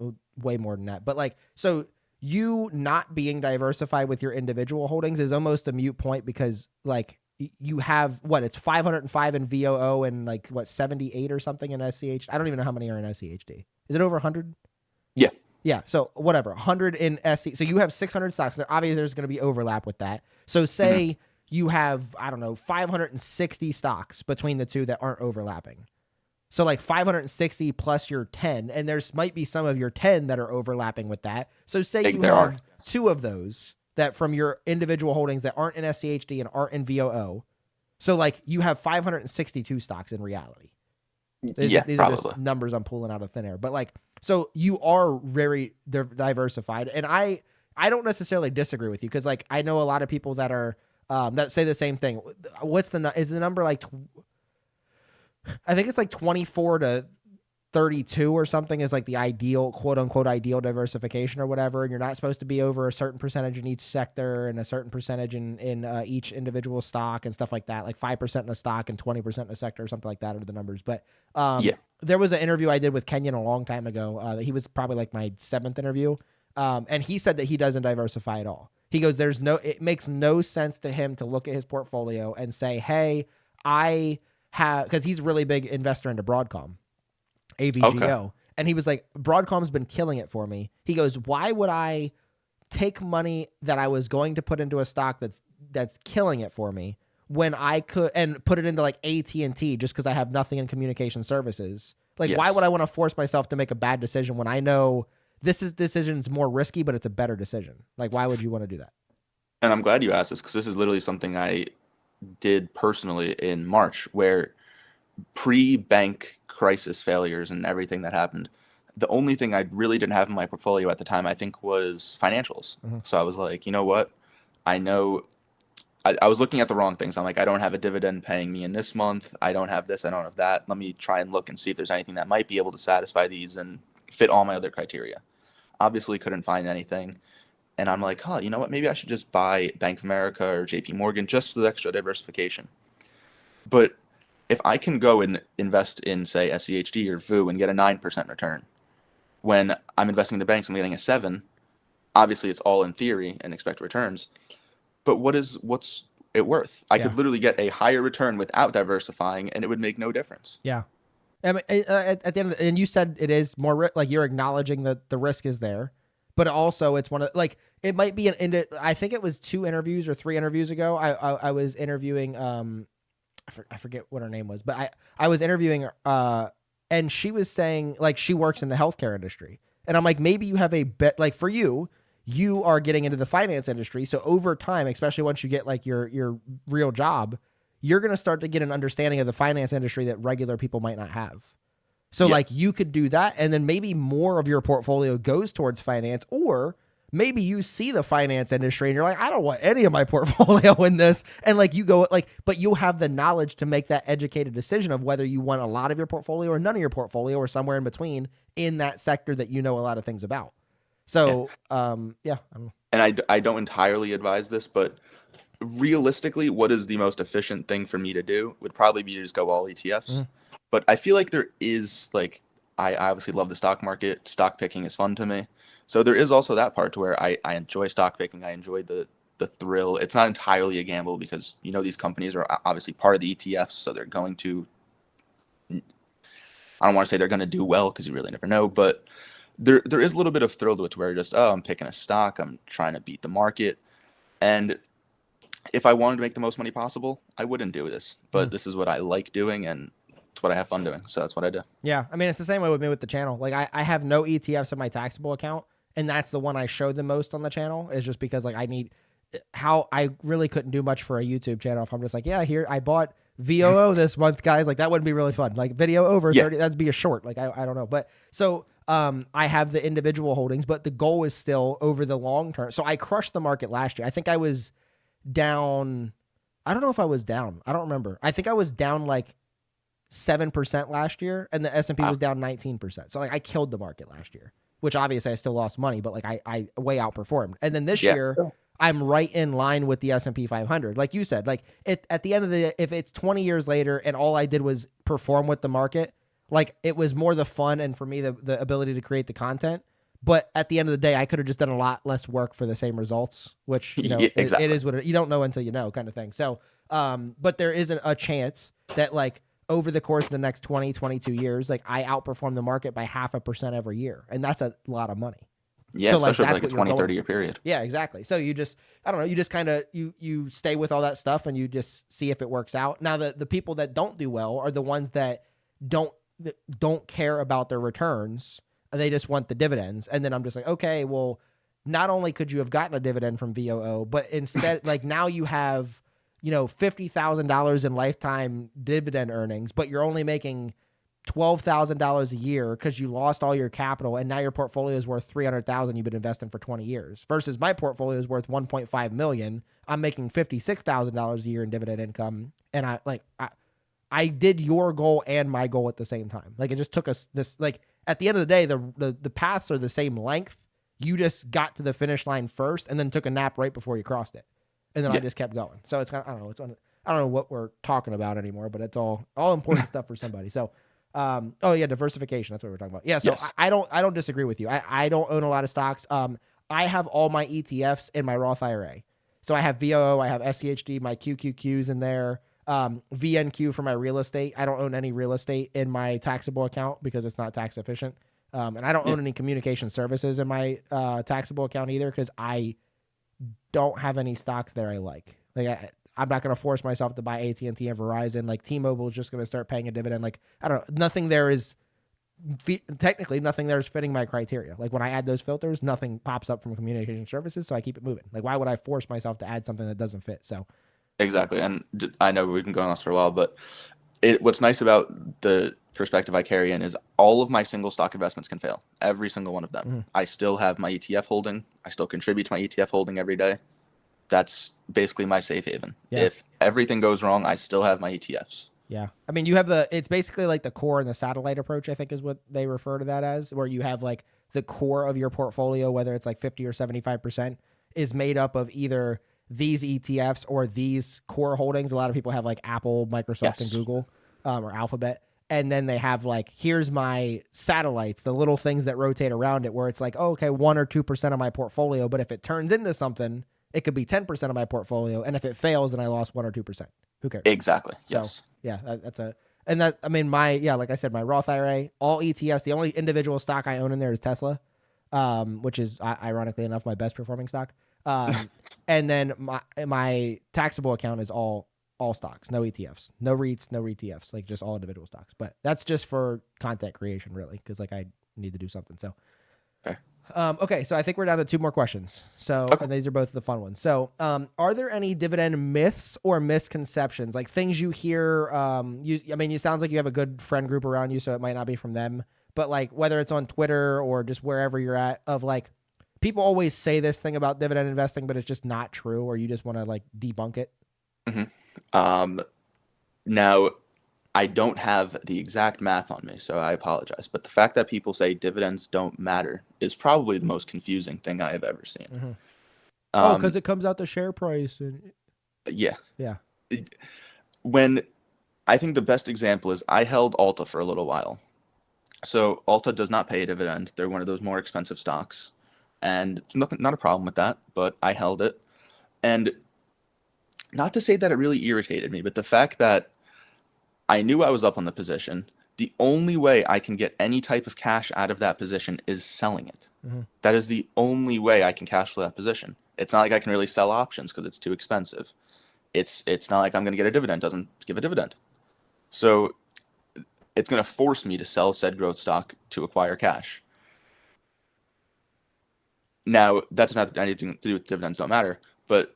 way more than that. But like, so you not being diversified with your individual holdings is almost a mute point because like you have what, it's 505 in VOO and like what, 78 or something in SCH. I don't even know how many are in SCHD. Is it over 100? Yeah. Yeah, so whatever, 100 in SC. So you have 600 stocks. There obviously there's going to be overlap with that. So hmm say you have, I don't know, 560 stocks between the two that aren't overlapping. So like 560 plus your 10, and there's might be some of your 10 that are overlapping with that. So say you There are. have two of those that from your individual holdings that aren't in SCHD and aren't in VOO. So like you have 562 stocks in reality. Yeah, These are just probably. numbers I'm pulling out of thin air. But like, so you are very diversified, and I don't necessarily disagree with you because like I know a lot of people that are that say the same thing. What's is the number like? I think it's like 24 to 32 or something is like the ideal, quote unquote, ideal diversification or whatever. And you're not supposed to be over a certain percentage in each sector and a certain percentage in each individual stock and stuff like that, like 5% in a stock and 20% in a sector or something like that are the numbers. But Yeah. there was an interview I did with Kenyon a long time ago. He was probably like my seventh interview. And he said that he doesn't diversify at all. He goes, it makes no sense to him to look at his portfolio and say, hey, I have, because he's a really big investor into Broadcom. Okay. AVGO. And he was like, Broadcom's been killing it for me. He goes, why would I take money that I was going to put into a stock that's killing it for me when I could and put it into like AT&T just because I have nothing in communication services? Like, why would Yes. I want to force myself to make a bad decision when I know this decision's more risky, but it's a better decision? Like, why would you want to do that? And I'm glad you asked this because this is literally something I did personally in March, where pre-bank crisis failures and everything that happened, the only thing I really didn't have in my portfolio at the time, I think, was financials. Mm-hmm. So I was like, you know what? I know I was looking at the wrong things. I'm like, I don't have a dividend paying me in this month. I don't have this. I don't have that. Let me try and look and see if there's anything that might be able to satisfy these and fit all my other criteria. Obviously, couldn't find anything. And I'm like, huh, you know what? Maybe I should just buy Bank of America or JP Morgan just for the extra diversification. But if I can go and invest in, say, SCHD or VU and get a 9% return, when I'm investing in the banks, I'm getting a 7. Obviously, it's all in theory and expected returns. But what's it worth? I Yeah. could literally get a higher return without diversifying, and it would make no difference. Yeah. I mean, at the end of and you said it is more like you're acknowledging that the risk is there, but also it's one of like it might be I think it was 2 interviews or 3 interviews ago. I was interviewing I forget what her name was, but I was interviewing her and she was saying like she works in the healthcare industry, and I'm like maybe you have a bet like for you are getting into the finance industry, so over time, especially once you get like your real job, you're going to start to get an understanding of the finance industry that regular people might not have. So Yeah. like you could do that and then maybe more of your portfolio goes towards finance, or maybe you see the finance industry and you're like, I don't want any of my portfolio in this. And like you go like, but you'll have the knowledge to make that educated decision of whether you want a lot of your portfolio or none of your portfolio or somewhere in between in that sector that you know a lot of things about. Yeah. So, yeah. And I don't entirely advise this, but realistically, what is the most efficient thing for me to do would probably be to just go all ETFs. Mhm. But I feel like there is like I obviously love the stock market. Stock picking is fun to me. So there is also that part to where I enjoy stock picking. I enjoy the thrill. It's not entirely a gamble because these companies are obviously part of the ETFs, so they're going to I don't want to say they're going to do well because you really never know, but there is a little bit of thrill to it where you're just, oh, I'm picking a stock, I'm trying to beat the market. And if I wanted to make the most money possible, I wouldn't do this. But Mhm. this is what I like doing and it's what I have fun doing. So that's what I do. Yeah, I mean it's the same way with me with the channel. Like I have no ETFs in my taxable account, and that's the one I show the most on the channel. Is just because like I need how I really couldn't do much for a YouTube channel if I'm just like, yeah, here I bought VOO this month, guys. Like that wouldn't be really fun. Like video over Yeah. 30, that'd be a short. Like I don't know, but so I have the individual holdings, but the goal is still over the long term. So I crushed the market last year. I think I was down. I don't know if I was down. I don't remember. I think I was down like 7% last year, and the S&P was Wow. down 19%. So like I killed the market last year, which obviously I still lost money, but like I way outperformed. And then this Yeah. year I'm right in line with the S&P 500. Like you said, like at the end of the day, if it's 20 years later and all I did was perform with the market, like it was more the fun and for me the ability to create the content. But at the end of the day, I could have just done a lot less work for the same results, which, Yeah, it exactly. is what you don't know until you know kind of thing. So, but there isn't a chance that like over the course of the next 20, 22 years, like I outperform the market by 0.5% every year. And that's a lot of money. Yeah, So like, especially over that's like a what you're 20, going 30 year for. period. Yeah, exactly. So you just, I don't know, you just kind of, you stay with all that stuff and you just see if it works out. Now the people that don't do well are the ones don't, that don't care about their returns. They just want the dividends. And then I'm just like, okay, well, not only could you have gotten a dividend from VOO, but instead, like now you have, $50,000 in lifetime dividend earnings, but you're only making $12,000 a year because you lost all your capital and now your portfolio is worth $300,000 you've been investing for 20 years versus my portfolio is worth $1.5 million. I'm making $56,000 a year in dividend income. And I did your goal and my goal at the same time. Like it just took us this, like at the end of the day, the paths are the same length. You just got to the finish line first and then took a nap right before you crossed it. And then I just kept going. So it's kind of, I don't know what we're talking about anymore, but it's all important stuff for somebody. So, diversification. That's what we're talking about. Yeah. So Yes. I don't disagree with you. I don't own a lot of stocks. I have all my ETFs in my Roth IRA. So I have VOO, I have SCHD, my QQQs in there, VNQ for my real estate. I don't own any real estate in my taxable account because it's not tax efficient. And I don't own any communication services in my taxable account either because I don't have any stocks there I like. I'm not going to force myself to buy AT&T and Verizon. Like T-Mobile is just going to start paying a dividend. Like, I don't know. Nothing there is fitting my criteria. Like when I add those filters, nothing pops up from communication services. So I keep it moving. Like why would I force myself to add something that doesn't fit? So Exactly. And I know we've been going on this for a while, but what's nice about the perspective I carry in is all of my single stock investments can fail. Every single one of them. Mm-hmm. I still have my ETF holding. I still contribute to my ETF holding every day. That's basically my safe haven. Yeah. If everything goes wrong, I still have my ETFs. Yeah. I mean, you have it's basically like the core and the satellite approach, I think is what they refer to that as, where you have like the core of your portfolio, whether it's like 50 or 75%, is made up of either these ETFs or these core holdings. A lot of people have like Apple, Microsoft, and Google or Alphabet. And then they have like, here's my satellites, the little things that rotate around it, where it's like, oh, okay, 1 or 2% of my portfolio. But if it turns into something, it could be 10% of my portfolio. And if it fails, then I lost 1 or 2%. Who cares? Exactly. So, Yes. Yeah, like I said, my Roth IRA, all ETFs, the only individual stock I own in there is Tesla, which is ironically enough my best performing stock. And then my taxable account is all stocks, no ETFs, no REITs, no ETFs, like just all individual stocks. But that's just for content creation, really, because like I need to do something. So, okay, so I think we're down to 2 more questions. So, and these are both the fun ones. So, are there any dividend myths or misconceptions, like things you hear? You sounds like you have a good friend group around you, so it might not be from them, but like whether it's on Twitter or just wherever you're at, of like people always say this thing about dividend investing, but it's just not true, or you just want to like debunk it. Mm-hmm. Now, I don't have the exact math on me, so I apologize. But the fact that people say dividends don't matter is probably the most confusing thing I have ever seen. Mm-hmm. Because it comes out the share price. Yeah. Yeah. When I think the best example is I held Alta for a little while. So Alta does not pay a dividend. They're one of those more expensive stocks. And it's not a problem with that, but I held it. And not to say that it really irritated me, but the fact that I knew I was up on the position. The only way I can get any type of cash out of that position is selling it. Mm-hmm. That is the only way I can cash flow that position. It's not like I can really sell options because it's too expensive. It's not like I'm going to get a dividend. Doesn't give a dividend. So it's going to force me to sell said growth stock to acquire cash. Now, that doesn't have anything to do with dividends don't matter, but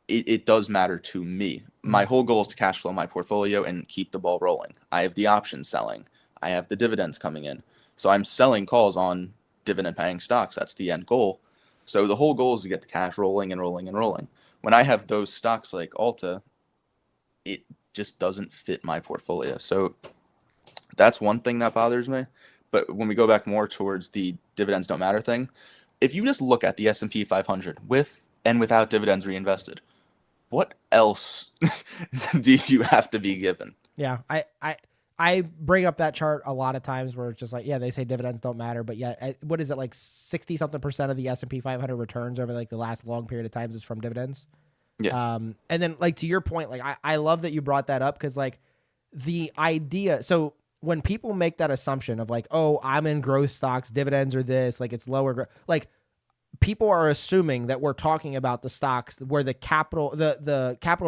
it does matter to me. My whole goal is to cash flow my portfolio and keep the ball rolling. I have the options selling. I have the dividends coming in. So I'm selling calls on dividend paying stocks. That's the end goal. So the whole goal is to get the cash rolling and rolling and rolling. When I have those stocks like Alta, it just doesn't fit my portfolio. So that's one thing that bothers me. But when we go back more towards the dividends don't matter thing, if you just look at the S&P 500 with and without dividends reinvested, what else do you have to be given? Yeah, I bring up that chart a lot of times where it's just like, yeah, they say dividends don't matter, but yeah, what is it, like 60 something percent of the S&P 500 returns over like the last long period of times is from dividends. Yeah. And then like to your point, like I love that you brought that up because like the idea, so when people make that assumption of like, oh, I'm in growth stocks, dividends are this, like it's lower, like people are assuming that we're talking about the stocks where the capital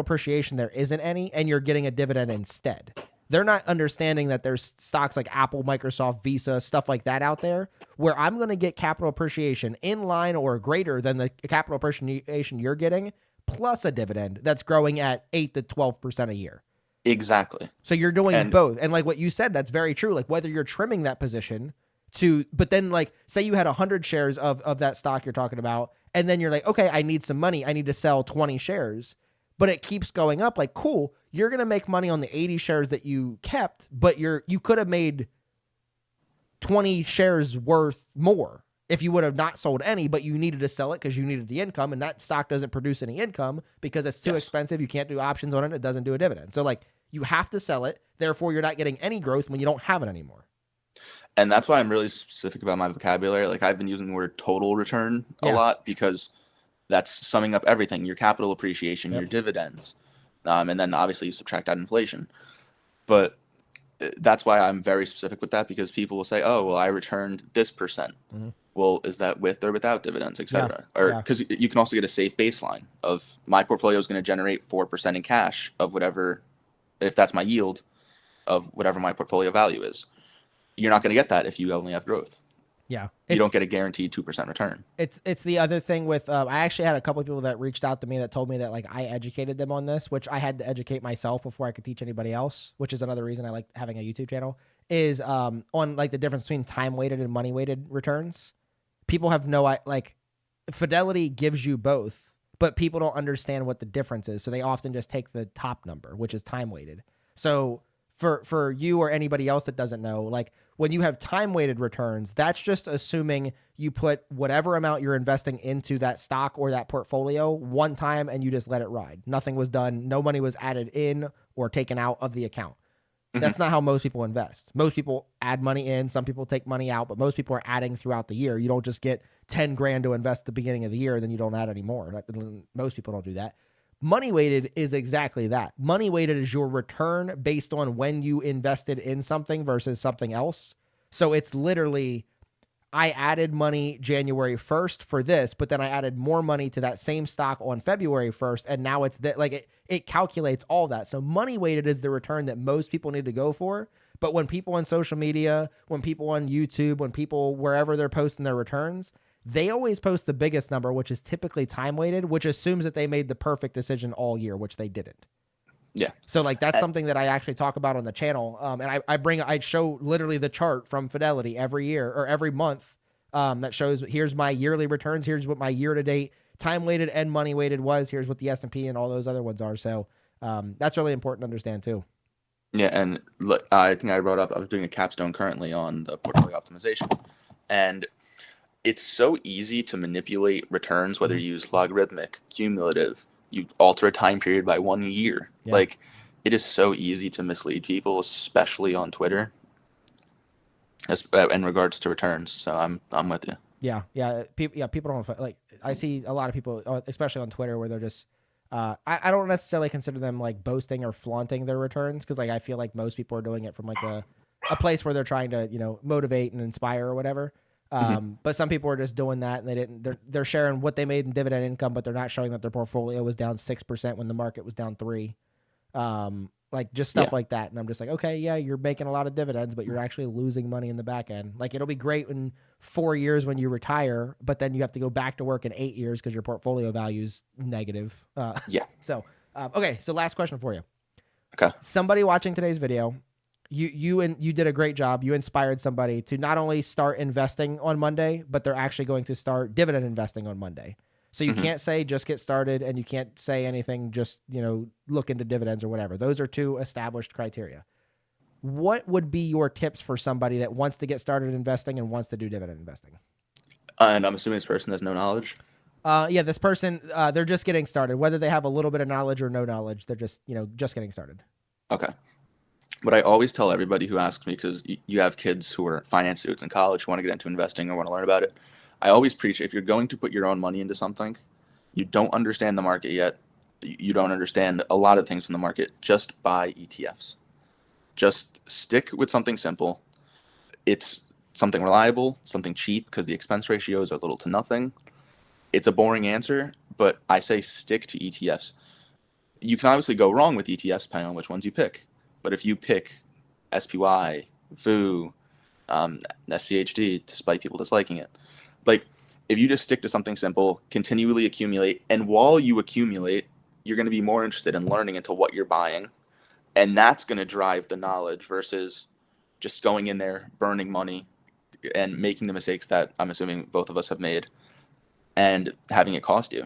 appreciation there isn't any, and you're getting a dividend instead. They're not understanding that there's stocks like Apple, Microsoft, Visa, stuff like that out there where I'm going to get capital appreciation in line or greater than the capital appreciation you're getting, plus a dividend that's growing at 8 to 12% a year. Exactly. So you're doing And both. And like what you said, that's very true. Like whether you're trimming that position to, but then like say you had 100 shares of that stock you're talking about, and then you're like, okay, I need some money. I need to sell 20 shares, but it keeps going up. Like, cool, you're going to make money on the 80 shares that you kept, but you could have made 20 shares worth more if you would have not sold any, but you needed to sell it because you needed the income, and that stock doesn't produce any income because it's too yes, expensive. You can't do options on it. It doesn't do a dividend. So like you have to sell it. Therefore, you're not getting any growth when you don't have it anymore. and that's why I'm really specific about my vocabulary. Like I've been using the word total return a Yeah. lot because that's summing up everything: your capital appreciation, your Yep. dividends, and then obviously you subtract out inflation. But that's why I'm very specific with that, because people will say, "Oh, well, I returned this percent." Mhm. Well, is that with or without dividends, Yeah. etc.? Or Yeah. because you can also get a safe baseline of my portfolio is going to generate 4% in cash of whatever, if that's my yield of whatever my portfolio value is. You're not going to get that if you only have growth. Yeah. You It's don't get a guaranteed 2% return. it's the other thing with I actually had a couple of people that reached out to me that told me that like I educated them on this, which I had to educate myself before I could teach anybody else, which is another reason I like having a YouTube channel, is on like the difference between time weighted and money weighted returns. People have no like Fidelity gives you both, but people don't understand what the difference is, so they often just take the top number, which is time weighted. So for you or anybody else that doesn't know, like when you have time weighted returns, that's just assuming you put whatever amount you're investing into that stock or that portfolio one time and you just let it ride. Nothing was done, no money was added in or taken out of the account. Mm-hmm. That's not how most people invest. Most people add money in, some people take money out, but most people are adding throughout the year. You don't just get 10 grand to invest at the beginning of the year and then you don't add any more. Most people don't do that. Money weighted is exactly that. Money weighted is your return based on when you invested in something versus something else. So it's literally I added money January 1st for this, but then I added more money to that same stock on February 1st. And now it's that like it calculates all that. So money weighted is the return that most people need to go for. But when people on social media, when people on YouTube, when people wherever they're posting their returns, they always post the biggest number, which is typically time weighted, which assumes that they made the perfect decision all year, which they didn't. Yeah. So like that's Uh, something that I actually talk about on the channel. And I show literally the chart from Fidelity every year or every month that shows here's my yearly returns, here's what my year to date time weighted and money weighted was, here's what the S&P and all those other ones are. So that's really important to understand too. Yeah, and look, I think I brought up, I'm doing a capstone currently on the portfolio optimization. And it's so easy to manipulate returns, whether Mhm. you use logarithmic, cumulative, you alter a time period by 1 year. Yeah. Like, it is so easy to mislead people, especially on Twitter, in regards to returns. So I'm with you. People don't like. I see a lot of people, especially on Twitter, where they're just. I don't necessarily consider them like boasting or flaunting their returns because like I feel like most people are doing it from like a place where they're trying to motivate and inspire or whatever. Hmm. But some people are just doing that and they're sharing what they made in dividend income, but they're not showing that their portfolio was down 6% when the market was down 3. Like just stuff Yeah, like that. And I'm just like, okay, yeah, you're making a lot of dividends, but you're actually losing money in the back end. Like it'll be great in 4 years when you retire, but then you have to go back to work in 8 years because your portfolio value's negative. yeah, Okay, so last question for you. okay. Somebody watching today's video, you did a great job. You inspired somebody to not only start investing on Monday, but they're actually going to start dividend investing on Monday. So you Hmm. can't say just get started and you can't say anything just, look into dividends or whatever. Those are two established criteria. What would be your tips for somebody that wants to get started investing and wants to do dividend investing? And I'm assuming this person has no knowledge. Yeah, this person, they're just getting started. Whether they have a little bit of knowledge or no knowledge, they're just, just getting started. Okay. What I always tell everybody who asks me, because you have kids who are finance students in college who want to get into investing or want to learn about it, I always preach, if you're going to put your own money into something, you don't understand the market yet, you don't understand a lot of things from the market, just buy ETFs. Just stick with something simple. It's something reliable, something cheap, because the expense ratios are little to nothing. It's a boring answer, but I say stick to ETFs. You can obviously go wrong with ETFs depending on which ones you pick. But if you pick SPY, FOO, SCHD, despite people disliking it, like if you just stick to something simple, continually accumulate, and while you accumulate, you're going to be more interested in learning into what you're buying And that's going to drive the knowledge versus just going in there, burning money, and making the mistakes that I'm assuming both of us have made and having it cost you.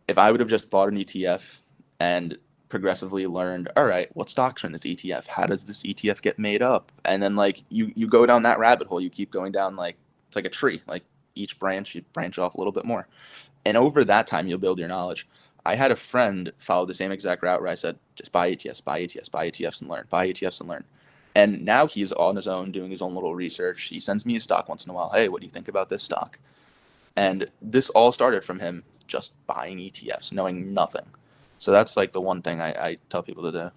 If I would have just bought an ETF and progressively learned, all right, what stocks are in this ETF? How does this ETF get made up? And then like you go down that rabbit hole, you keep going down like it's like a tree. Like each branch, you branch off a little bit more. And over that time, you'll build your knowledge. I had a friend follow the same exact route where I said, just buy ETFs, buy ETFs, buy ETFs and learn, buy ETFs and learn. And now he's on his own doing his own little research. He sends me a stock once in a while. Hey, what do you think about this stock? And this all started from him just buying ETFs, knowing nothing. So that's like the one thing I tell people to do.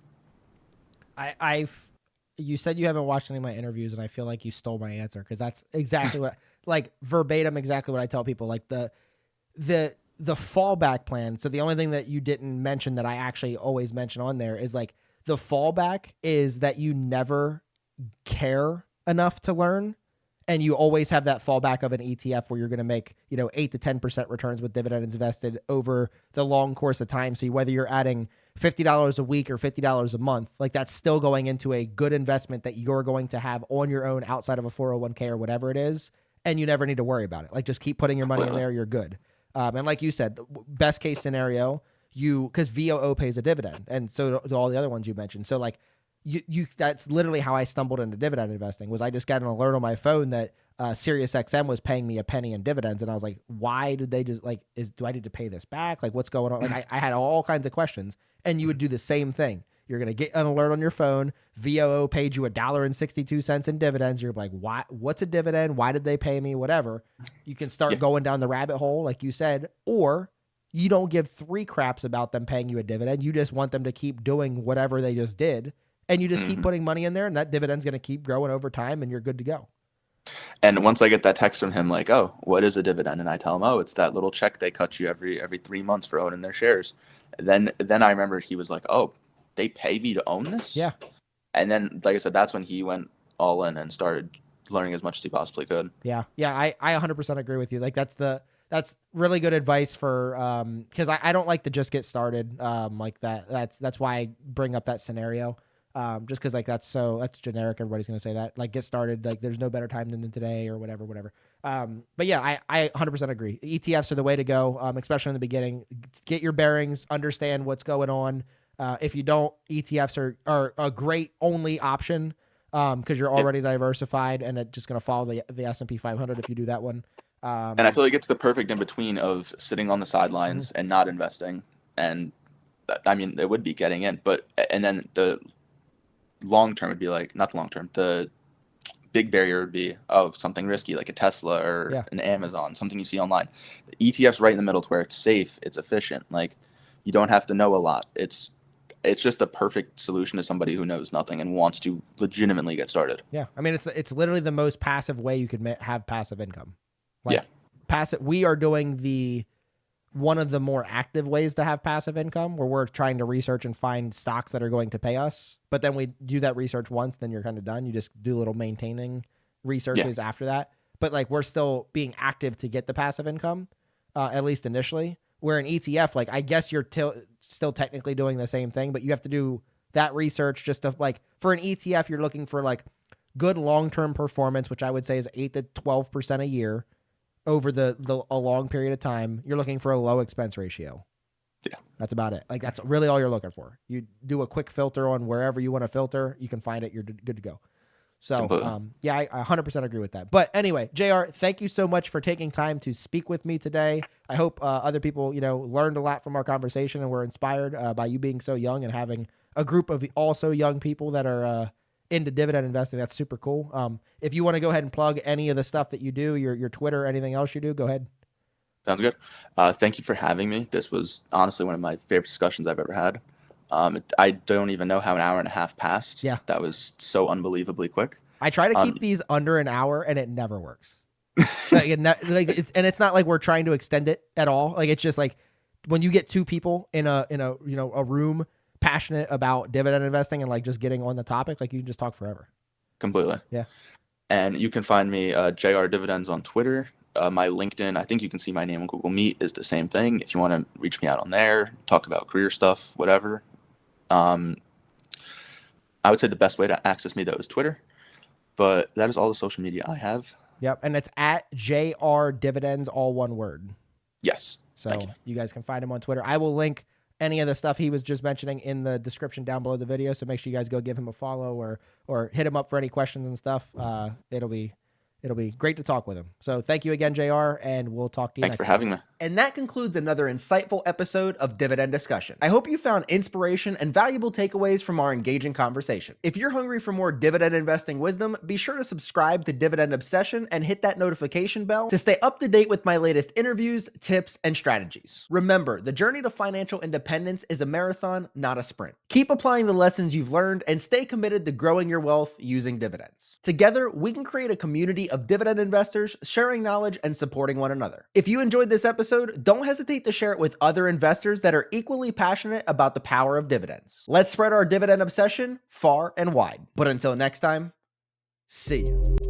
I've you said you haven't watched any of my interviews, and I feel like you stole my answer because that's exactly what, like verbatim, exactly what I tell people. Like the fallback plan. So the only thing that you didn't mention that I actually always mention on there is like the fallback is that you never care enough to learn, and you always have that fallback of an ETF where you're going to make 8 to 10% returns with dividends invested over the long course of time. So whether you're adding $50 a week or $50 a month, like that's still going into a good investment that you're going to have on your own outside of a 401k or whatever it is, and you never need to worry about it. Like just keep putting your money in there, you're good. And like you said, best case scenario, because VOO pays a dividend, and so do all the other ones you mentioned. So like you that's literally how I stumbled into dividend investing. Was I just got an alert on my phone that SiriusXM was paying me a penny in dividends, and I was like, why did they just like do I need to pay this back? Like what's going on? Like I had all kinds of questions, and you would do the same thing. You're gonna get an alert on your phone. VOO paid you $1.62 in dividends. You're like, why? What's a dividend? Why did they pay me? Whatever. You can start Yeah. going down the rabbit hole, like you said, or you don't give three craps about them paying you a dividend. You just want them to keep doing whatever they just did, and you just keep putting money in there, and that dividend's going to keep growing over time, and you're good to go. And once I get that text from him, like, oh, what is a dividend? And I tell him, oh, it's that little check they cut you every 3 months for owning their shares. Then I remember he was like, oh, they pay me to own this? Yeah. And then, like I said, that's when he went all in and started learning as much as he possibly could. Yeah. I 100% agree with you. Like that's really good advice for because I don't like to just get started like that. That's why I bring up that scenario. Just because like that's generic. Everybody's gonna say that. Like get started. Like there's no better time than today or whatever. But yeah, I 100% agree. ETFs are the way to go, especially in the beginning. Get your bearings, understand what's going on. If you don't, ETFs are a great only option because you're already diversified, and it's just gonna follow the S&P 500 if you do that one. And I feel like it's the perfect in between of sitting on the sidelines and not investing. And I mean, it would be getting in, and then the long term would be like, not the long term, the big barrier would be of something risky like a Tesla or an Amazon, something you see online. The ETF's right in the middle to where it's safe, it's efficient. Like you don't have to know a lot. It's just a perfect solution to somebody who knows nothing and wants to legitimately get started. Yeah, I mean it's literally the most passive way you could have passive income. Like Yeah. passive, we are doing one of the more active ways to have passive income where we're trying to research and find stocks that are going to pay us. But then we do that research once, then you're kind of done. You just do little maintaining researches after that. But like we're still being active to get the passive income, at least initially. Where an ETF, like I guess you're still technically doing the same thing, but you have to do that research just to like for an ETF, you're looking for like good long-term performance, which I would say is 8 to 12% a year over a long period of time. You're looking for a low expense ratio. Yeah. That's about it. Like that's really all you're looking for. You do a quick filter on wherever you want to filter, you can find it, you're good to go. So, yeah, I 100% agree with that. But anyway, JR, thank you so much for taking time to speak with me today. I hope other people, learned a lot from our conversation and were inspired by you being so young and having a group of also young people that are into dividend investing. That's super cool. If you want to go ahead and plug any of the stuff that you do, your Twitter, anything else you do, go ahead. Sounds good. Thank you for having me. This was honestly one of my favorite discussions I've ever had. I don't even know how an hour and a half passed. Yeah. That was so unbelievably quick. I try to keep these under an hour, and it never works. It's not like we're trying to extend it at all. Like it's just like when you get two people in a room passionate about dividend investing and like just getting on the topic, like you can just talk forever. Completely. Yeah. And you can find me JRDividends on Twitter. My LinkedIn, I think you can see my name on Google Meet, is the same thing. If you want to reach me out on there, talk about career stuff, whatever. I would say the best way to access me though is Twitter, but that is all the social media I have. Yep. And it's at JRDividends, all one word. Yes. Thank So you guys can find him on Twitter. I will link any of the stuff he was just mentioning in the description down below the video. So make sure you guys go give him a follow or hit him up for any questions and stuff. It'll be great to talk with him. So thank you again, JR, and we'll talk to you Thanks next for time. having me. And that concludes another insightful episode of Dividend Discussion. I hope you found inspiration and valuable takeaways from our engaging conversation. If you're hungry for more dividend investing wisdom, be sure to subscribe to Dividend Obsession and hit that notification bell to stay up to date with my latest interviews, tips, and strategies. Remember, the journey to financial independence is a marathon, not a sprint. Keep applying the lessons you've learned and stay committed to growing your wealth using dividends. Together, we can create a community of dividend investors sharing knowledge and supporting one another. If you enjoyed this episode, don't hesitate to share it with other investors that are equally passionate about the power of dividends. Let's spread our dividend obsession far and wide. But until next time, see you.